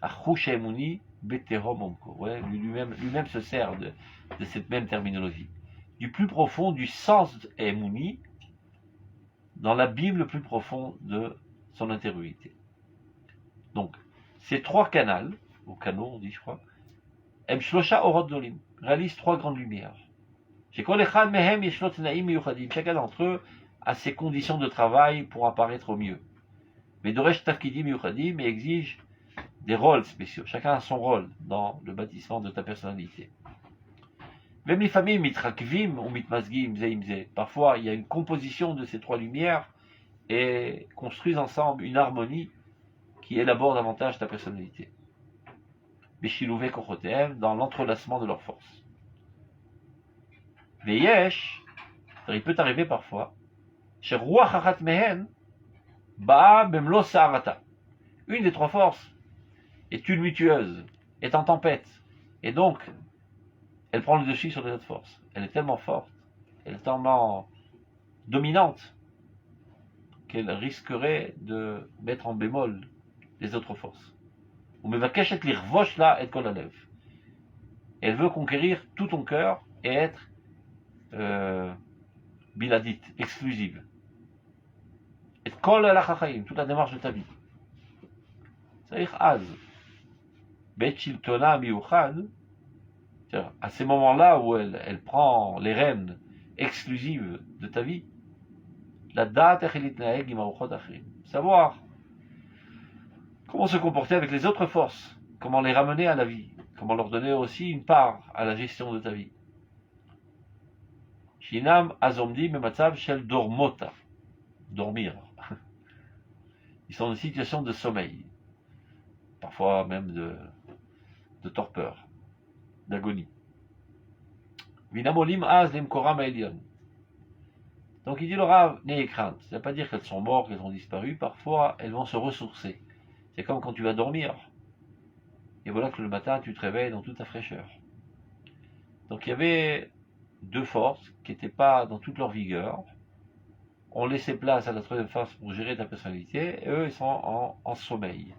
Speaker 2: achush emuni, beterom omko. Ouais, lui-même se sert de cette même terminologie. Du plus profond, du sens emuni, dans l'abîme le plus profond de son intériorité. Donc, ces trois canaux, ou canaux on dit je crois, Em Shlosha Orot Dolim, réalisent trois grandes lumières. Chacun d'entre eux a ses conditions de travail pour apparaître au mieux. Mais Doresh Tafkidim Yuchadim exige des rôles spéciaux. Chacun a son rôle dans le bâtissement de ta personnalité. Même les familles mitrakvim ou mitmazgim zeimze. Parfois, il y a une composition de ces trois lumières et construisent ensemble une harmonie qui élabore davantage ta personnalité. Beshilouvé kochotem, dans l'entrelacement de leurs forces. Veyesh, il peut arriver parfois, chez Ruach Achat Mehen, Ba'a Memlo Sa'arata. Une des trois forces est tumultueuse, est en tempête, et donc elle prend le dessus sur les autres forces. Elle est tellement forte, elle est tellement dominante, qu'elle risquerait de mettre en bémol les autres forces. Elle veut conquérir tout ton cœur et être biladite, exclusive. Et toute la démarche de ta vie. C'est-à-dire az. Bet shiltona miuchad, à ces moments-là où elle prend les rênes exclusives de ta vie, la date savoir comment se comporter avec les autres forces, comment les ramener à la vie, comment leur donner aussi une part à la gestion de ta vie. Shinam azomdi mematzav shel dormota, dormir. Ils sont dans une situation de sommeil, parfois même de torpeur, d'agonie. Vinamolim az limkoram elion. Donc il dit le Rav, n'ayez crainte. Ça ne veut pas dire qu'elles sont mortes, qu'elles ont disparu. Parfois, elles vont se ressourcer. C'est comme quand tu vas dormir. Et voilà que le matin, tu te réveilles dans toute ta fraîcheur. Donc il y avait deux forces qui n'étaient pas dans toute leur vigueur. On laissait place à la troisième force pour gérer ta personnalité. Et eux, ils sont en sommeil.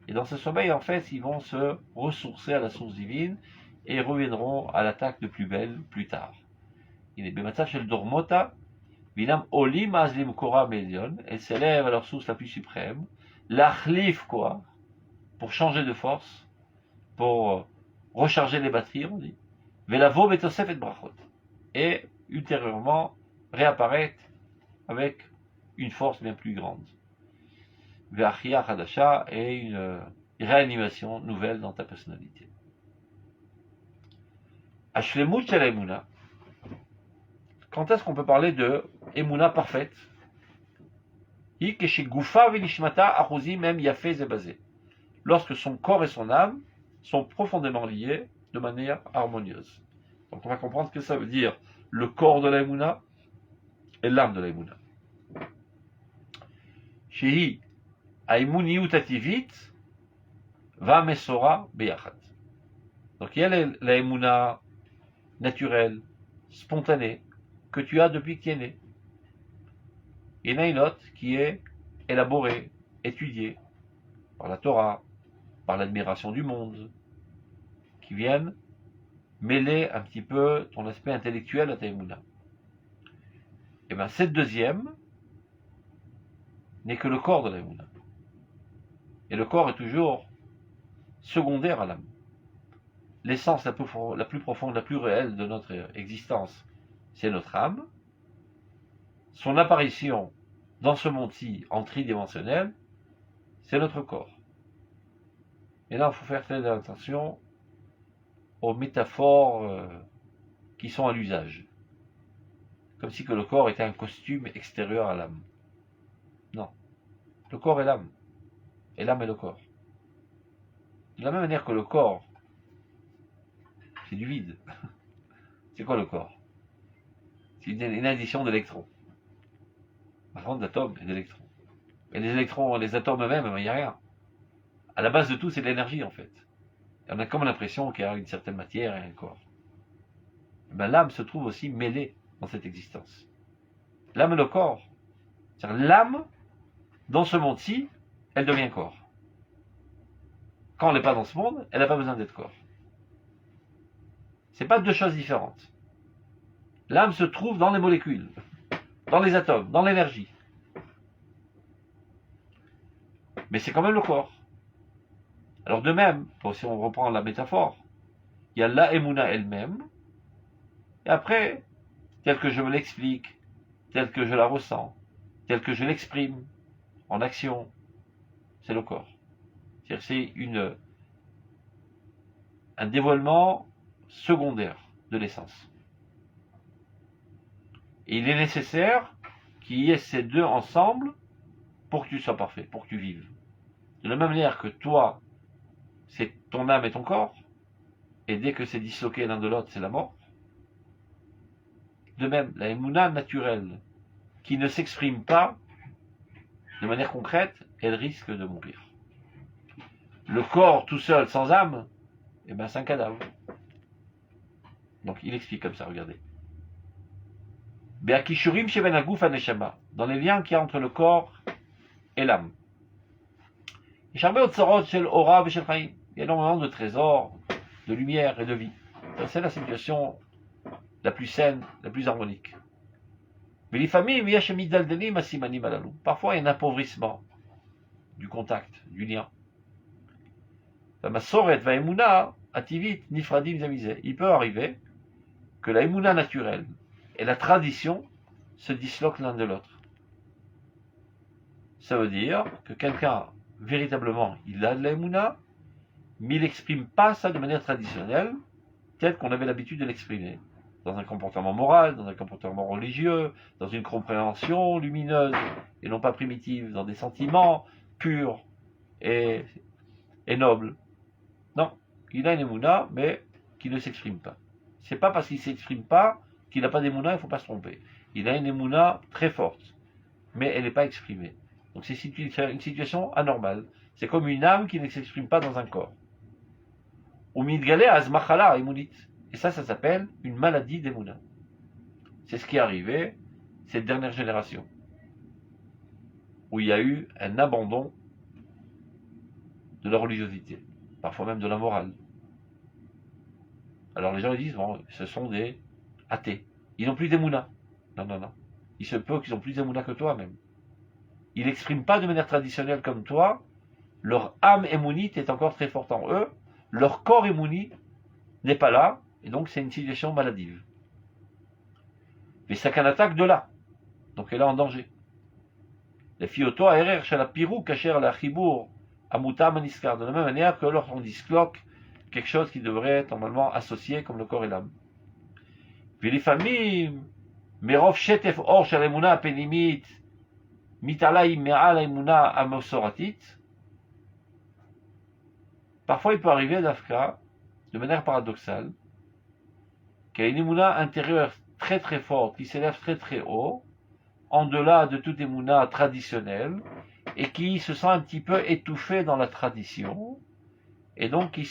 Speaker 2: Et dans ce sommeil, en fait, ils vont se ressourcer à la source divine et reviendront à l'attaque de plus belle plus tard. Il est Bematzav chez le Dormota. Vinam olim azlim kora medion, elles s'élèvent à leur source la plus suprême, l'achlif quoi, pour changer de force, pour recharger les batteries, on dit, velavo betosef et brachot, et ultérieurement réapparaître avec une force bien plus grande. Ve'achia chadasha, et une réanimation nouvelle dans ta personnalité. Ashlemut shel emuna. Quand est-ce qu'on peut parler de Emouna parfaite? Lorsque son corps et son âme sont profondément liés de manière harmonieuse. Donc on va comprendre ce que ça veut dire le corps de la Emouna et l'âme de la Emouna. Shehi Aimuni utativit va mesora beyachat. Donc il y a la Emouna naturelle, spontanée, que tu as depuis que tu es né. Il y en a une autre qui est élaborée, étudiée par la Torah, par l'admiration du monde, qui viennent mêler un petit peu ton aspect intellectuel à ta émouna. Et bien cette deuxième n'est que le corps de la émouna. Et le corps est toujours secondaire à l'âme. L'essence la plus profonde, la plus réelle de notre existence, c'est notre âme. Son apparition dans ce monde-ci en tridimensionnel, c'est notre corps. Et là, il faut faire très attention aux métaphores qui sont à l'usage. comme si que le corps était un costume extérieur à l'âme. Non. Le corps est l'âme. Et l'âme est le corps. De la même manière que le corps, c'est du vide. C'est quoi le corps? C'est une addition d'électrons. Par contre, d'atomes et d'électrons. Et les électrons, les atomes eux-mêmes, il n'y a rien. À la base de tout, c'est de l'énergie, en fait. Et on a comme l'impression qu'il y a une certaine matière et un corps. Ben, l'âme se trouve aussi mêlée dans cette existence. L'âme et le corps. C'est-à-dire l'âme, dans ce monde-ci, elle devient corps. Quand elle n'est pas dans ce monde, elle n'a pas besoin d'être corps. Ce n'est pas deux choses différentes. L'âme se trouve dans les molécules, dans les atomes, dans l'énergie. Mais c'est quand même le corps. Alors de même, si on reprend la métaphore, il y a la Emouna elle-même, et après, tel que je me l'explique, tel que je la ressens, tel que je l'exprime en action, c'est le corps. C'est-à-dire c'est un dévoilement secondaire de l'essence. Et il est nécessaire qu'il y ait ces deux ensemble pour que tu sois parfait, pour que tu vives. De la même manière que toi, c'est ton âme et ton corps, et dès que c'est disloqué l'un de l'autre, c'est la mort. De même, la émouna naturelle, qui ne s'exprime pas de manière concrète, elle risque de mourir. Le corps tout seul, sans âme, eh ben c'est un cadavre. Donc il explique comme ça, regardez. Be'akishurim sheben haguf haneshama, dans les liens qu'il y a entre le corps et l'âme. Il y a énormément de trésors, de lumière et de vie. C'est la situation la plus saine, la plus harmonique. Parfois, il y a un appauvrissement du contact, du lien. Il peut arriver que la émouna naturelle et la tradition se disloquent l'un de l'autre. Ça veut dire que quelqu'un, véritablement, il a de la émouna, mais il n'exprime pas ça de manière traditionnelle, telle qu'on avait l'habitude de l'exprimer. Dans un comportement moral, dans un comportement religieux, dans une compréhension lumineuse et non pas primitive, dans des sentiments purs et nobles. Non, il a une émouna, mais qui ne s'exprime pas. C'est pas parce qu'il ne s'exprime pas qu'il n'a pas d'émouna, il ne faut pas se tromper. Il a une émouna très forte, mais elle n'est pas exprimée. Donc c'est une situation anormale. C'est comme une âme qui ne s'exprime pas dans un corps. Et ça s'appelle une maladie d'émouna. C'est ce qui est arrivé cette dernière génération, où il y a eu un abandon de la religiosité, parfois même de la morale. Alors les gens disent, bon, ce sont des athées. Ils n'ont plus d'émouna. Non, non, non. Il se peut qu'ils n'ont plus d'émouna que toi même. Ils n'expriment pas de manière traditionnelle comme toi. Leur âme émounite est encore très forte en eux. Leur corps émouni n'est pas là. Et donc c'est une situation maladive. Mais ça qu'un attaque de là. Donc elle est en danger. Les fioto aerer chez la pirou cacher la chibour amuta maniskar. De la même manière que lorsqu'on disloque quelque chose qui devrait être normalement associé comme le corps et l'âme. ולפעמים מרוב שטף אור של האמונה הפנימית מתעלה היא מעל האמונה המסורתית. Parfois il peut arriver d'Afka, de manière paradoxale, qu'il y a une émouna intérieure très très forte qui s'élève très très haut, en delà de toute émouna traditionnelle, et qui se sent un petit peu étouffée dans la tradition, et donc qui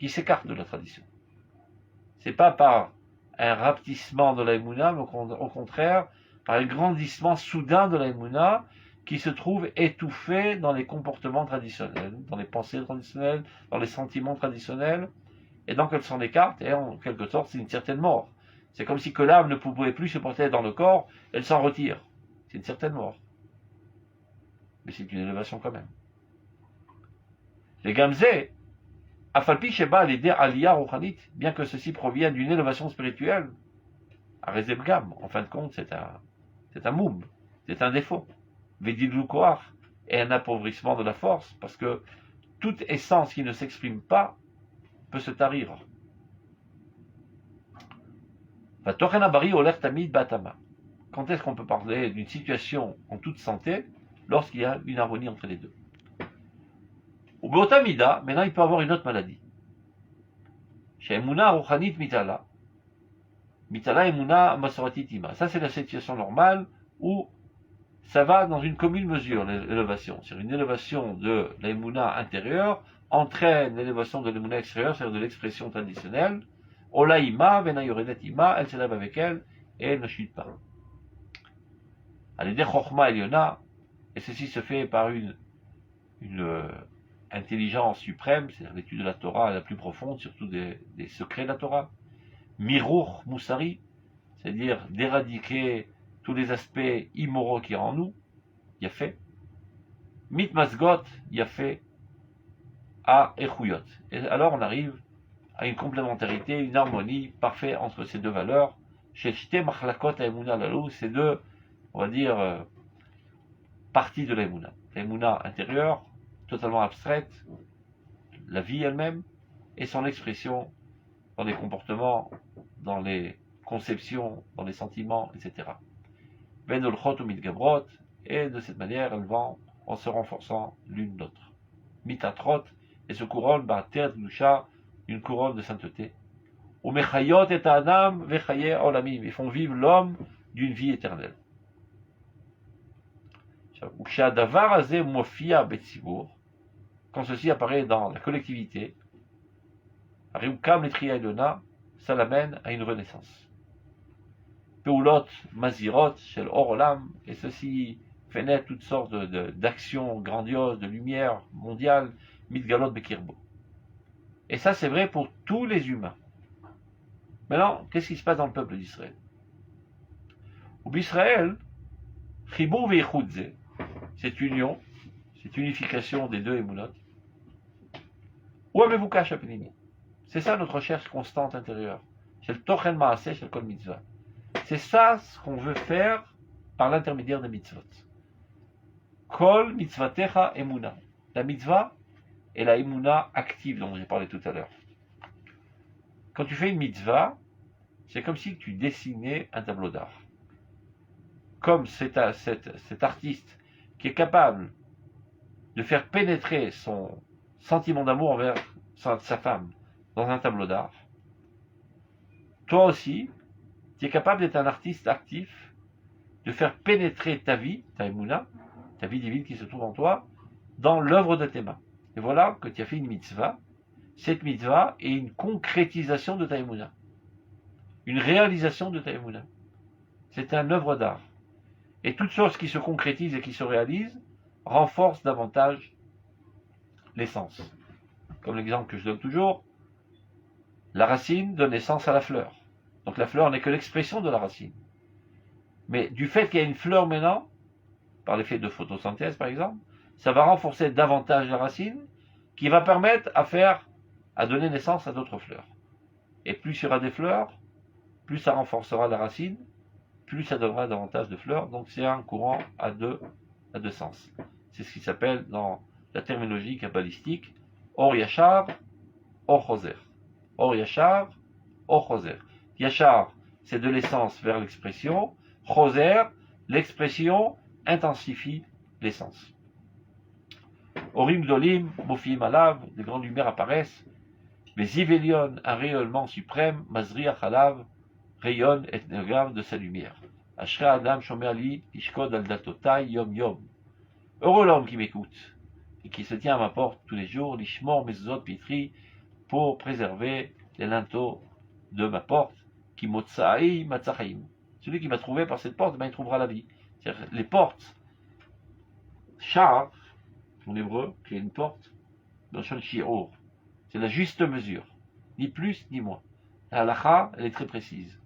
Speaker 2: s'écarte de la tradition. C'est pas par un rapetissement de la émouna, mais au contraire, par un grandissement soudain de la émouna, qui se trouve étouffé dans les comportements traditionnels, dans les pensées traditionnelles, dans les sentiments traditionnels, et donc elle s'en écarte, et en quelque sorte, c'est une certaine mort. C'est comme si que l'âme ne pouvait plus se porter dans le corps, elle s'en retire. C'est une certaine mort. Mais c'est une élévation quand même. Les gamzés, afalpi sheba l'idée aliyah ruchanit, bien que ceci provienne d'une élévation spirituelle, à Rezeb Gam, en fin de compte, c'est un moum, c'est un défaut. Vedilou koach, et un appauvrissement de la force, parce que toute essence qui ne s'exprime pas peut se tarir. Vatochen habari oler tamid batama. Quand est-ce qu'on peut parler d'une situation en toute santé? Lorsqu'il y a une harmonie entre les deux. Ou beotamida, maintenant il peut avoir une autre maladie. Chez Emouna Rouchanit Mitala. Mitala Emouna Masoratit Ima. Ça c'est la situation normale où ça va dans une commune mesure, l'élévation. C'est-à-dire une élévation de l'Emouna intérieure entraîne l'élévation de l'Emouna extérieure, c'est-à-dire de l'expression traditionnelle. Ola Ima, Vena Yoredet Ima, elle s'élève avec elle et elle ne chute pas. Alide Chochma Eliona, et ceci se fait par une intelligence suprême, c'est-à-dire l'étude de la Torah la plus profonde, surtout des secrets de la Torah. Mirour Moussari, c'est-à-dire d'éradiquer tous les aspects immoraux qu'il y a en nous, il y a fait. Mit Masgot, il y a fait à Echuyot. Et alors on arrive à une complémentarité, une harmonie parfaite entre ces deux valeurs. Chez Shte Machlakot Aemuna Lalou, ces deux, on va dire, partie de l'Emouna. L'Emouna intérieure, totalement abstraite, la vie elle-même, et son expression dans les comportements, dans les conceptions, dans les sentiments, etc. Ben olchot ou mitgabrot, et de cette manière, elles vont en se renforçant l'une l'autre. Mitatrot, et se couronne, ba'ter dusha, une couronne de sainteté. Ou mechayot et anam vechaye olamim, ils font vivre l'homme d'une vie éternelle. Quand ceci apparaît dans la collectivité, ça l'amène à une renaissance. Peulot mazirot shel or olam, et ceci fait naître toutes sortes d'actions grandioses, de lumière mondiale, mitgalot bekirbo. Et ça c'est vrai pour tous les humains. Maintenant, qu'est-ce qui se passe dans le peuple d'Israël? Ou d'Israël, chibou veichudze, cette union, cette unification des deux émounot, ou amevukash apnimi. C'est ça notre recherche constante intérieure. C'est le tochen maaseh shel kol mitzvah. C'est ça ce qu'on veut faire par l'intermédiaire des mitzvot. Kol mitzvatecha emuna. La mitzvah est la emuna active dont j'ai parlé tout à l'heure. Quand tu fais une mitzvah, c'est comme si tu dessinais un tableau d'art. Comme cet artiste qui est capable de faire pénétrer son sentiment d'amour envers sa femme dans un tableau d'art, toi aussi, tu es capable d'être un artiste actif, de faire pénétrer ta vie, ta émouna, ta vie divine qui se trouve en toi, dans l'œuvre de tes mains. Et voilà que tu as fait une mitzvah. Cette mitzvah est une concrétisation de ta émouna, une réalisation de ta émouna. C'est une œuvre d'art. Et toute chose qui se concrétise et qui se réalise renforce davantage l'essence. Comme l'exemple que je donne toujours, la racine donne naissance à la fleur. Donc la fleur n'est que l'expression de la racine. Mais du fait qu'il y a une fleur maintenant, par l'effet de photosynthèse par exemple, ça va renforcer davantage la racine, qui va permettre à donner naissance à d'autres fleurs. Et plus il y aura des fleurs, plus ça renforcera la racine, plus ça donnera davantage de fleurs. Donc c'est un courant à deux sens. C'est ce qui s'appelle dans la terminologie kabbalistique Or Yachar, Or Choser. Or Yachar, Or Choser. Yachar, c'est de l'essence vers l'expression. Choser, l'expression intensifie l'essence. Orim Dolim, Mofim Alav, des grandes lumières apparaissent. Mais Zivelion, un rayonnement suprême, Mazri Achalav, rayonne et regarde de sa lumière. Ashra Adam Shomerli, Ishkod al Datotai, Yom Yom. Heureux l'homme qui m'écoute et qui se tient à ma porte tous les jours, l'Ishmor Mezuzot Pitri, pour préserver les linteaux de ma porte, qui Motsaï Matzachaim. Celui qui m'a trouvé par cette porte, il trouvera la vie. C'est-à-dire les portes, Sha'ar, en hébreu, qui est une porte, dans Shon Shi'or. C'est la juste mesure, ni plus ni moins. La halakha, elle est très précise.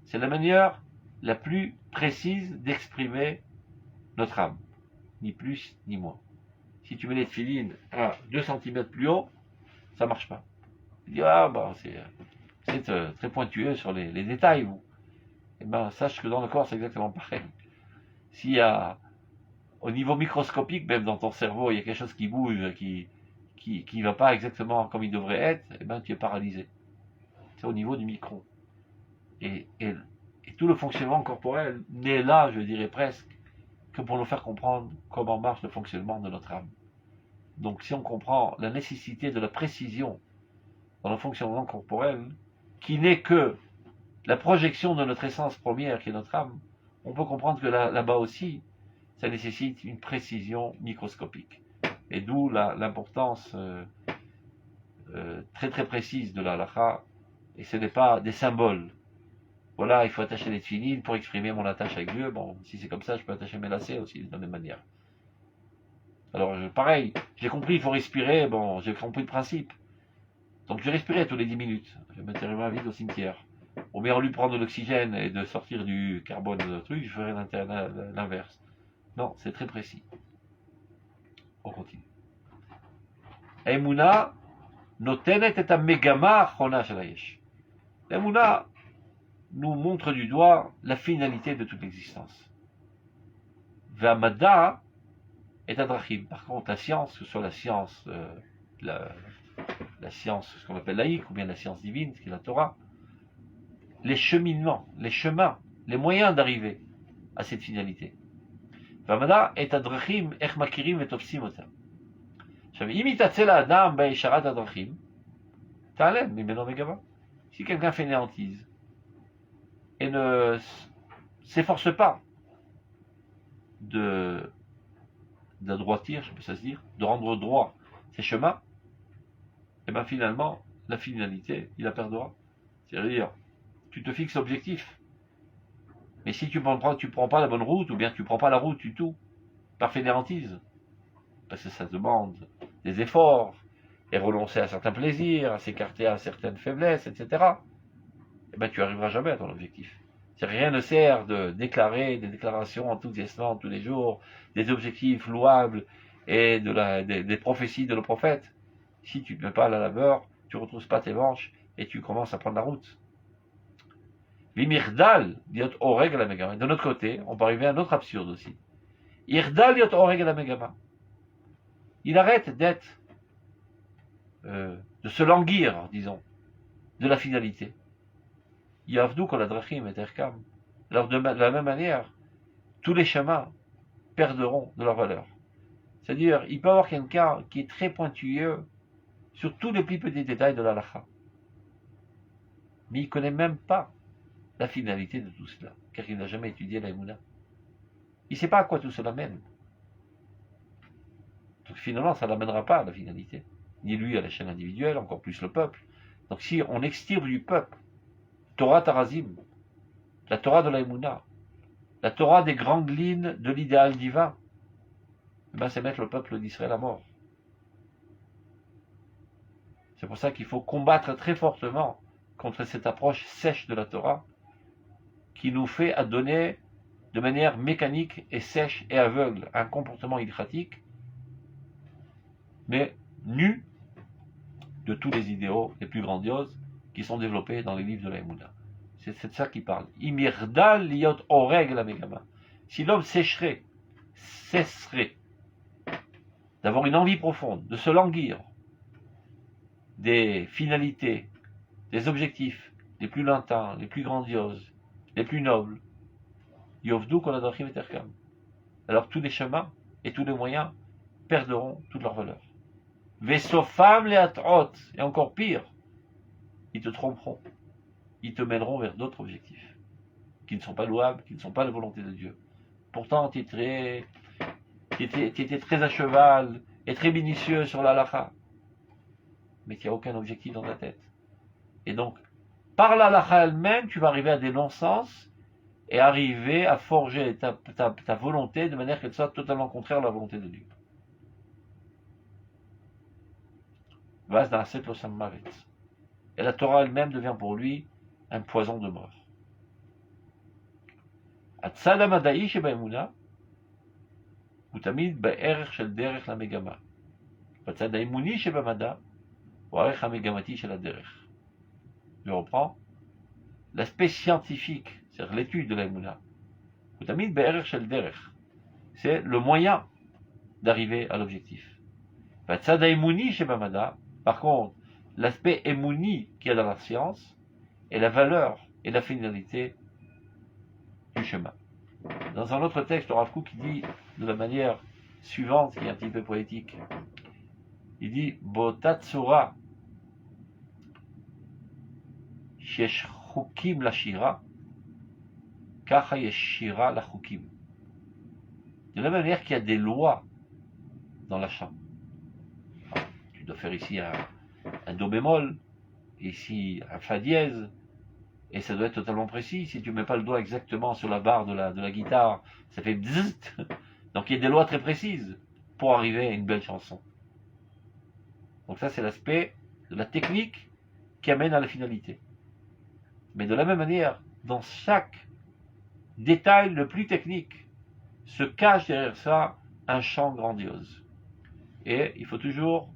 Speaker 2: C'est la manière la plus précise d'exprimer notre âme, ni plus ni moins. Si tu mets les tefilines à 2 cm plus haut, ça marche pas. Tu dis, c'est très pointueux sur les détails, vous. Eh ben, sache que dans le corps, c'est exactement pareil. S'il y a, au niveau microscopique, même dans ton cerveau, il y a quelque chose qui bouge, qui va pas exactement comme il devrait être, eh ben, tu es paralysé. C'est au niveau du micron. et tout le fonctionnement corporel n'est là, je dirais presque, que pour nous faire comprendre comment marche le fonctionnement de notre âme. Donc si on comprend la nécessité de la précision dans le fonctionnement corporel, qui n'est que la projection de notre essence première, qui est notre âme, on peut comprendre que là-bas aussi, ça nécessite une précision microscopique. Et d'où l'importance très très précise de la halakha, et ce n'est pas des symboles. Voilà, il faut attacher les tefilines pour exprimer mon attache avec Dieu. Bon, si c'est comme ça, je peux attacher mes lacets aussi de la même manière. Alors, pareil, j'ai compris, il faut respirer, bon, j'ai compris le principe. Donc je respirais tous les 10 minutes. Je m'enterrais ma vide au cimetière. Au mieux, en lui prendre de l'oxygène et de sortir du carbone de truc, je ferais l'inverse. Non, c'est très précis. On continue. Emouna notenet et megama chona shalayesh. Emouna nous montre du doigt la finalité de toute l'existence. V'amada est adrachim. Par contre, la science, que ce soit la science, la science, ce qu'on appelle laïque, ou bien la science divine, ce qui est la Torah, les cheminements, les chemins, les moyens d'arriver à cette finalité. V'amada est adrachim ech makirim vetopsim otam. אם יתעצל האדם בישרת הדרכים, תעלם ממנו מגמה. Si quelqu'un fait une hantise et ne s'efforce pas d'adroitir, je peux ça se dire, de rendre droit ses chemins, et bien finalement, la finalité, il la perdra. C'est-à-dire, tu te fixes l'objectif, mais si tu prends pas la bonne route, ou bien tu prends pas la route du tout, par fainéantise, parce que ça demande des efforts, et renoncer à certains plaisirs, à s'écarter à certaines faiblesses, etc., eh ben tu n'arriveras jamais à ton objectif. Rien ne sert de déclarer des déclarations enthousiasmantes tous les jours, des objectifs louables et des prophéties de nos prophètes. Si tu ne mets pas la labeur, tu ne retrousses pas tes manches et tu commences à prendre la route. Vimirdal, diot oreg la megama. De notre côté, on peut arriver à un autre absurde aussi. Irdal diot oreg la megama. Il arrête d'être, de se languir, disons, de la finalité. Yavdou kol adrachim et erkam. Alors de la même manière, tous les chemins perdront de leur valeur. C'est-à-dire, il peut y avoir quelqu'un qui est très pointilleux sur tous les plus petits détails de la halakha. Mais il ne connaît même pas la finalité de tout cela, car il n'a jamais étudié la Emouna. Il ne sait pas à quoi tout cela mène. Donc finalement, ça ne l'amènera pas à la finalité. Ni lui à l'échelle individuelle, encore plus le peuple. Donc si on extirpe du peuple Torah Tarazim, la Torah de la Emouna, la Torah des grandes lignes de l'idéal divin, ben c'est mettre le peuple d'Israël à mort. C'est pour ça qu'il faut combattre très fortement contre cette approche sèche de la Torah qui nous fait adonner de manière mécanique et sèche et aveugle un comportement ilkratique, mais nu de tous les idéaux les plus grandioses qui sont développés dans les livres de la Emouna. C'est de ça qu'il parle. Imirdal liot oreg la megama. Si l'homme cesserait d'avoir une envie profonde, de se languir des finalités, des objectifs les plus lointains, les plus grandioses, les plus nobles, yovdu kol adrachim et erkam. Alors tous les chemins et tous les moyens perdront toute leur valeur. Vesofam leatrot, et encore pire, ils te tromperont. Ils te mèneront vers d'autres objectifs, qui ne sont pas louables, qui ne sont pas la volonté de Dieu. Pourtant, tu étais très à cheval et très minutieux sur la halakha, mais tu n'as aucun objectif dans ta tête. Et donc, par la halakha elle-même, tu vas arriver à des non-sens et arriver à forger ta volonté de manière qu'elle soit totalement contraire à la volonté de Dieu. Vas dans la seplosan mavet. Et la Torah elle-même devient pour lui un poison de mort. Atzad המדעי שבאמונה הוא תמיד בערך של דרך למגמה. בצד האמוני שבמדע הוא הערך המגמתי של הדרך. Je reprends. L'aspect scientifique, c'est-à-dire l'étude de l'Emouna, הוא תמיד בערך של דרך. C'est le moyen d'arriver à l'objectif. בצד האמוני שבמדע, par contre, l'aspect émouni qu'il y a dans la science et la valeur et la finalité du chemin. Dans un autre texte, le Rav Kook dit de la manière suivante, qui est un petit peu poétique, il dit Botatsura shesh chukim la shira, kacha yesh shira la chukim. De la même manière qu'il y a des lois dans la chant. Tu dois faire ici un do bémol, ici un fa dièse, et ça doit être totalement précis. Si tu ne mets pas le doigt exactement sur la barre de la guitare, ça fait bzzzt. Donc il y a des lois très précises pour arriver à une belle chanson. Donc ça c'est l'aspect de la technique qui amène à la finalité. Mais de la même manière, dans chaque détail le plus technique, se cache derrière ça un chant grandiose. Et il faut toujours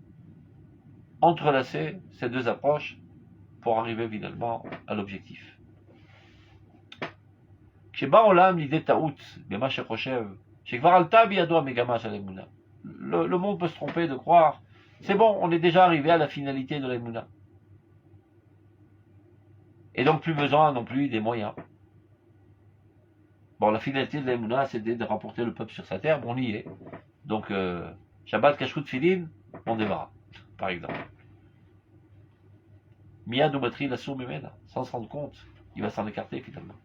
Speaker 2: entrelacer ces deux approches pour arriver finalement à l'objectif. Le monde peut se tromper de croire, c'est bon, on est déjà arrivé à la finalité de l'Emouna. Et donc plus besoin non plus des moyens. Bon, la finalité de l'Emouna, c'est de rapporter le peuple sur sa terre, bon, on y est. Donc, Shabbat, Kashrut, Tfilin, on débarrasse, par exemple. Miyad ou Batri, la sourde humaine, sans se rendre compte, il va s'en écarter finalement.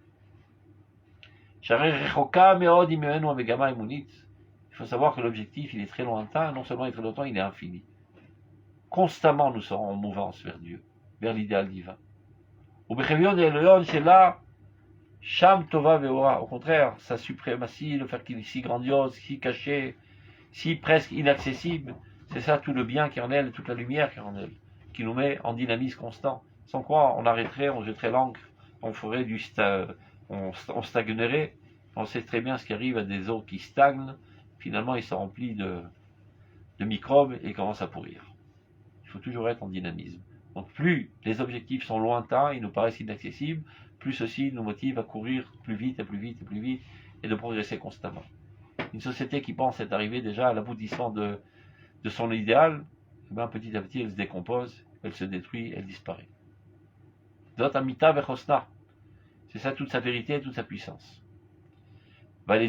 Speaker 2: Il faut savoir que l'objectif, il est très lointain, non seulement il est très lointain, il est infini. Constamment, nous serons en mouvance vers Dieu, vers l'idéal divin. Au contraire, sa suprématie, le fait qu'il est si grandiose, si caché, si presque inaccessible, c'est ça tout le bien qui est en elle, toute la lumière qui est en elle, qui nous met en dynamisme constant. Sans quoi on arrêterait, on jetterait l'encre, on ferait on stagnerait. On sait très bien ce qui arrive à des eaux qui stagnent. Finalement, ils sont remplis de microbes et commencent à pourrir. Il faut toujours être en dynamisme. Donc plus les objectifs sont lointains, ils nous paraissent inaccessibles, plus ceci nous motive à courir plus vite et plus vite et plus vite et de progresser constamment. Une société qui pense être arrivée déjà à l'aboutissement de son idéal, eh bien, petit à petit elle se décompose, elle se détruit, elle disparaît. C'est ça toute sa vérité et toute sa puissance. Et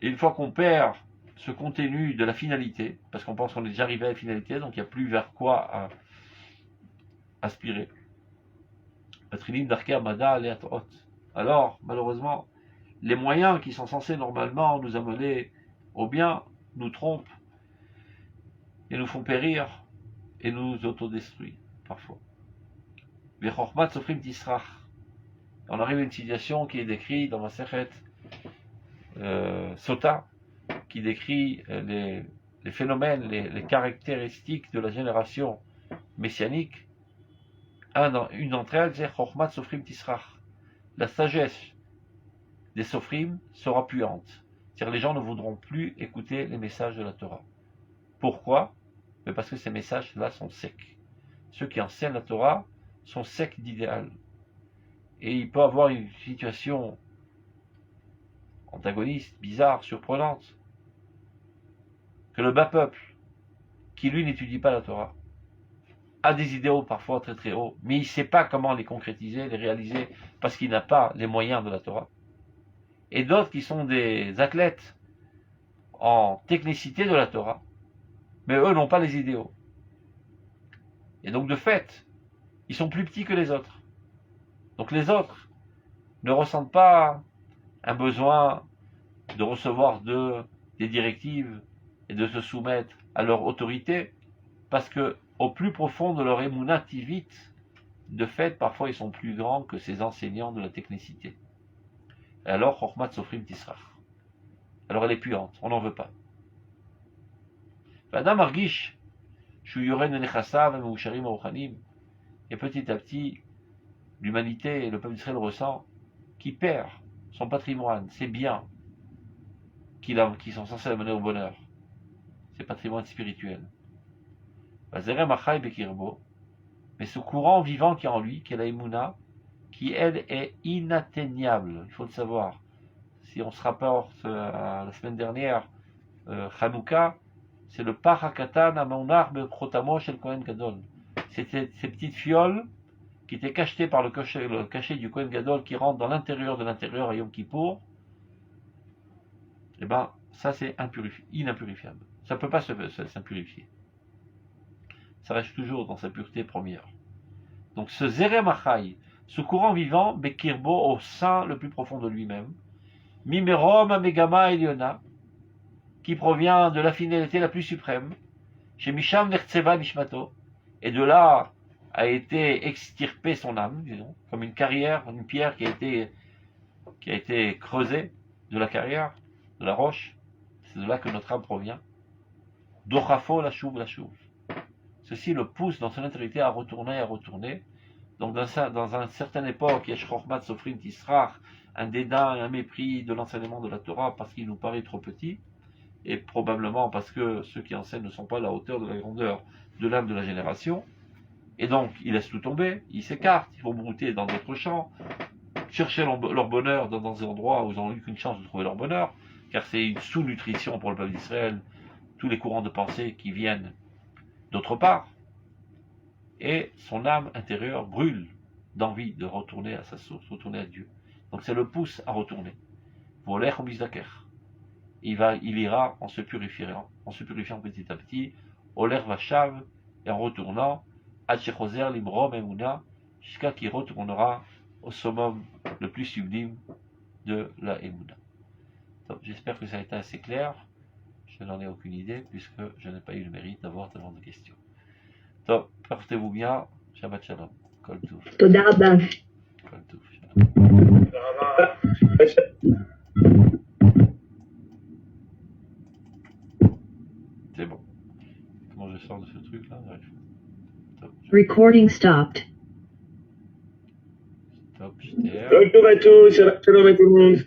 Speaker 2: une fois qu'on perd ce contenu de la finalité, parce qu'on pense qu'on est déjà arrivé à la finalité, donc il n'y a plus vers quoi aspirer. Alors, malheureusement, les moyens qui sont censés normalement nous amener au bien nous trompent et nous font périr et nous autodestruisent parfois. On arrive à une situation qui est décrite dans ma Sechet Sota, qui décrit les phénomènes, les caractéristiques de la génération messianique. Une d'entre elles, c'est Chochmat Sofrim Tisrach. La sagesse des Sofrim sera puante. C'est-à-dire les gens ne voudront plus écouter les messages de la Torah. Pourquoi? Mais parce que ces messages-là sont secs. Ceux qui enseignent la Torah sont secs d'idéal. Et il peut avoir une situation antagoniste, bizarre, surprenante, que le bas peuple, qui lui n'étudie pas la Torah, a des idéaux parfois très très hauts, mais il ne sait pas comment les concrétiser, les réaliser, parce qu'il n'a pas les moyens de la Torah. Et d'autres qui sont des athlètes en technicité de la Torah, mais eux n'ont pas les idéaux. Et donc de fait, ils sont plus petits que les autres. Donc les autres ne ressentent pas un besoin de recevoir des directives et de se soumettre à leur autorité, parce que au plus profond de leur émouna tivite, de fait, parfois ils sont plus grands que ces enseignants de la technicité. Et alors, Chochmat Sofrim Tisrach. Alors elle est puante, on n'en veut pas. Adam Argish, Shuyoren Nechassav Meusharim Aruchanim, et petit à petit, l'humanité et le peuple d'Israël ressent qu'il perd son patrimoine, ses biens, qui sont censés l'amener au bonheur, ses patrimoines spirituels. Mais ce courant vivant qui est en lui, qui est la Emouna, qui elle est inatteignable, il faut le savoir. Si on se rapporte à la semaine dernière, Hanouka, c'est le Parakatan Amonar Bekrotamo Shel Kohen Gadol. C'était ces petites fioles qui étaient cachetées par le cachet du Kohen Gadol qui rentre dans l'intérieur de l'intérieur à Yom Kippour. Eh ben, ça c'est inimpurifiable. Ça ne peut pas s'impurifier. Ça reste toujours dans sa pureté première. Donc ce Zerem Achai, ce courant vivant, Bekirbo, au sein le plus profond de lui-même, Mimerom Amegama Eliona, qui provient de la finalité la plus suprême, chez Misham Nertseva Nishmato, et de là a été extirpée son âme, disons, comme une carrière, une pierre qui a été creusée de la carrière, de la roche. C'est de là que notre âme provient. Dochafo la chouv. Ceci le pousse dans son intégrité à retourner. Donc dans une certaine époque, Yesh Chochmat Sofrim Tisrach, un dédain et un mépris de l'enseignement de la Torah parce qu'il nous paraît trop petit, et probablement parce que ceux qui enseignent ne sont pas à la hauteur de la grandeur de l'âme de la génération. Et donc, ils laissent tout tomber, ils s'écartent, ils vont brouter dans d'autres champs, chercher leur bonheur dans des endroits où ils n'ont eu qu'une chance de trouver leur bonheur, car c'est une sous-nutrition pour le peuple d'Israël, tous les courants de pensée qui viennent d'autre part. Et son âme intérieure brûle d'envie de retourner à sa source, retourner à Dieu. Donc ça le pousse à retourner. Volech Mizaker. Il ira en se purifiant petit à petit, Oler Vachav, et en retournant, Hachechoser Limrom Emuna, jusqu'à qu'il retournera au summum le plus sublime de la Emuna. J'espère que ça a été assez clair. Je n'en ai aucune idée, puisque je n'ai pas eu le mérite d'avoir tellement de questions. Donc, portez-vous bien. Shabbat Shalom. Kol Tov.
Speaker 4: תודה רבה.
Speaker 2: Kol Tov. Shalom. C'est bon. Comment je sors de ce truc-là? Top.
Speaker 3: Recording stopped.
Speaker 2: Stop, j'étais
Speaker 1: Bonjour à tous, Shabbat Shalom à tout le monde.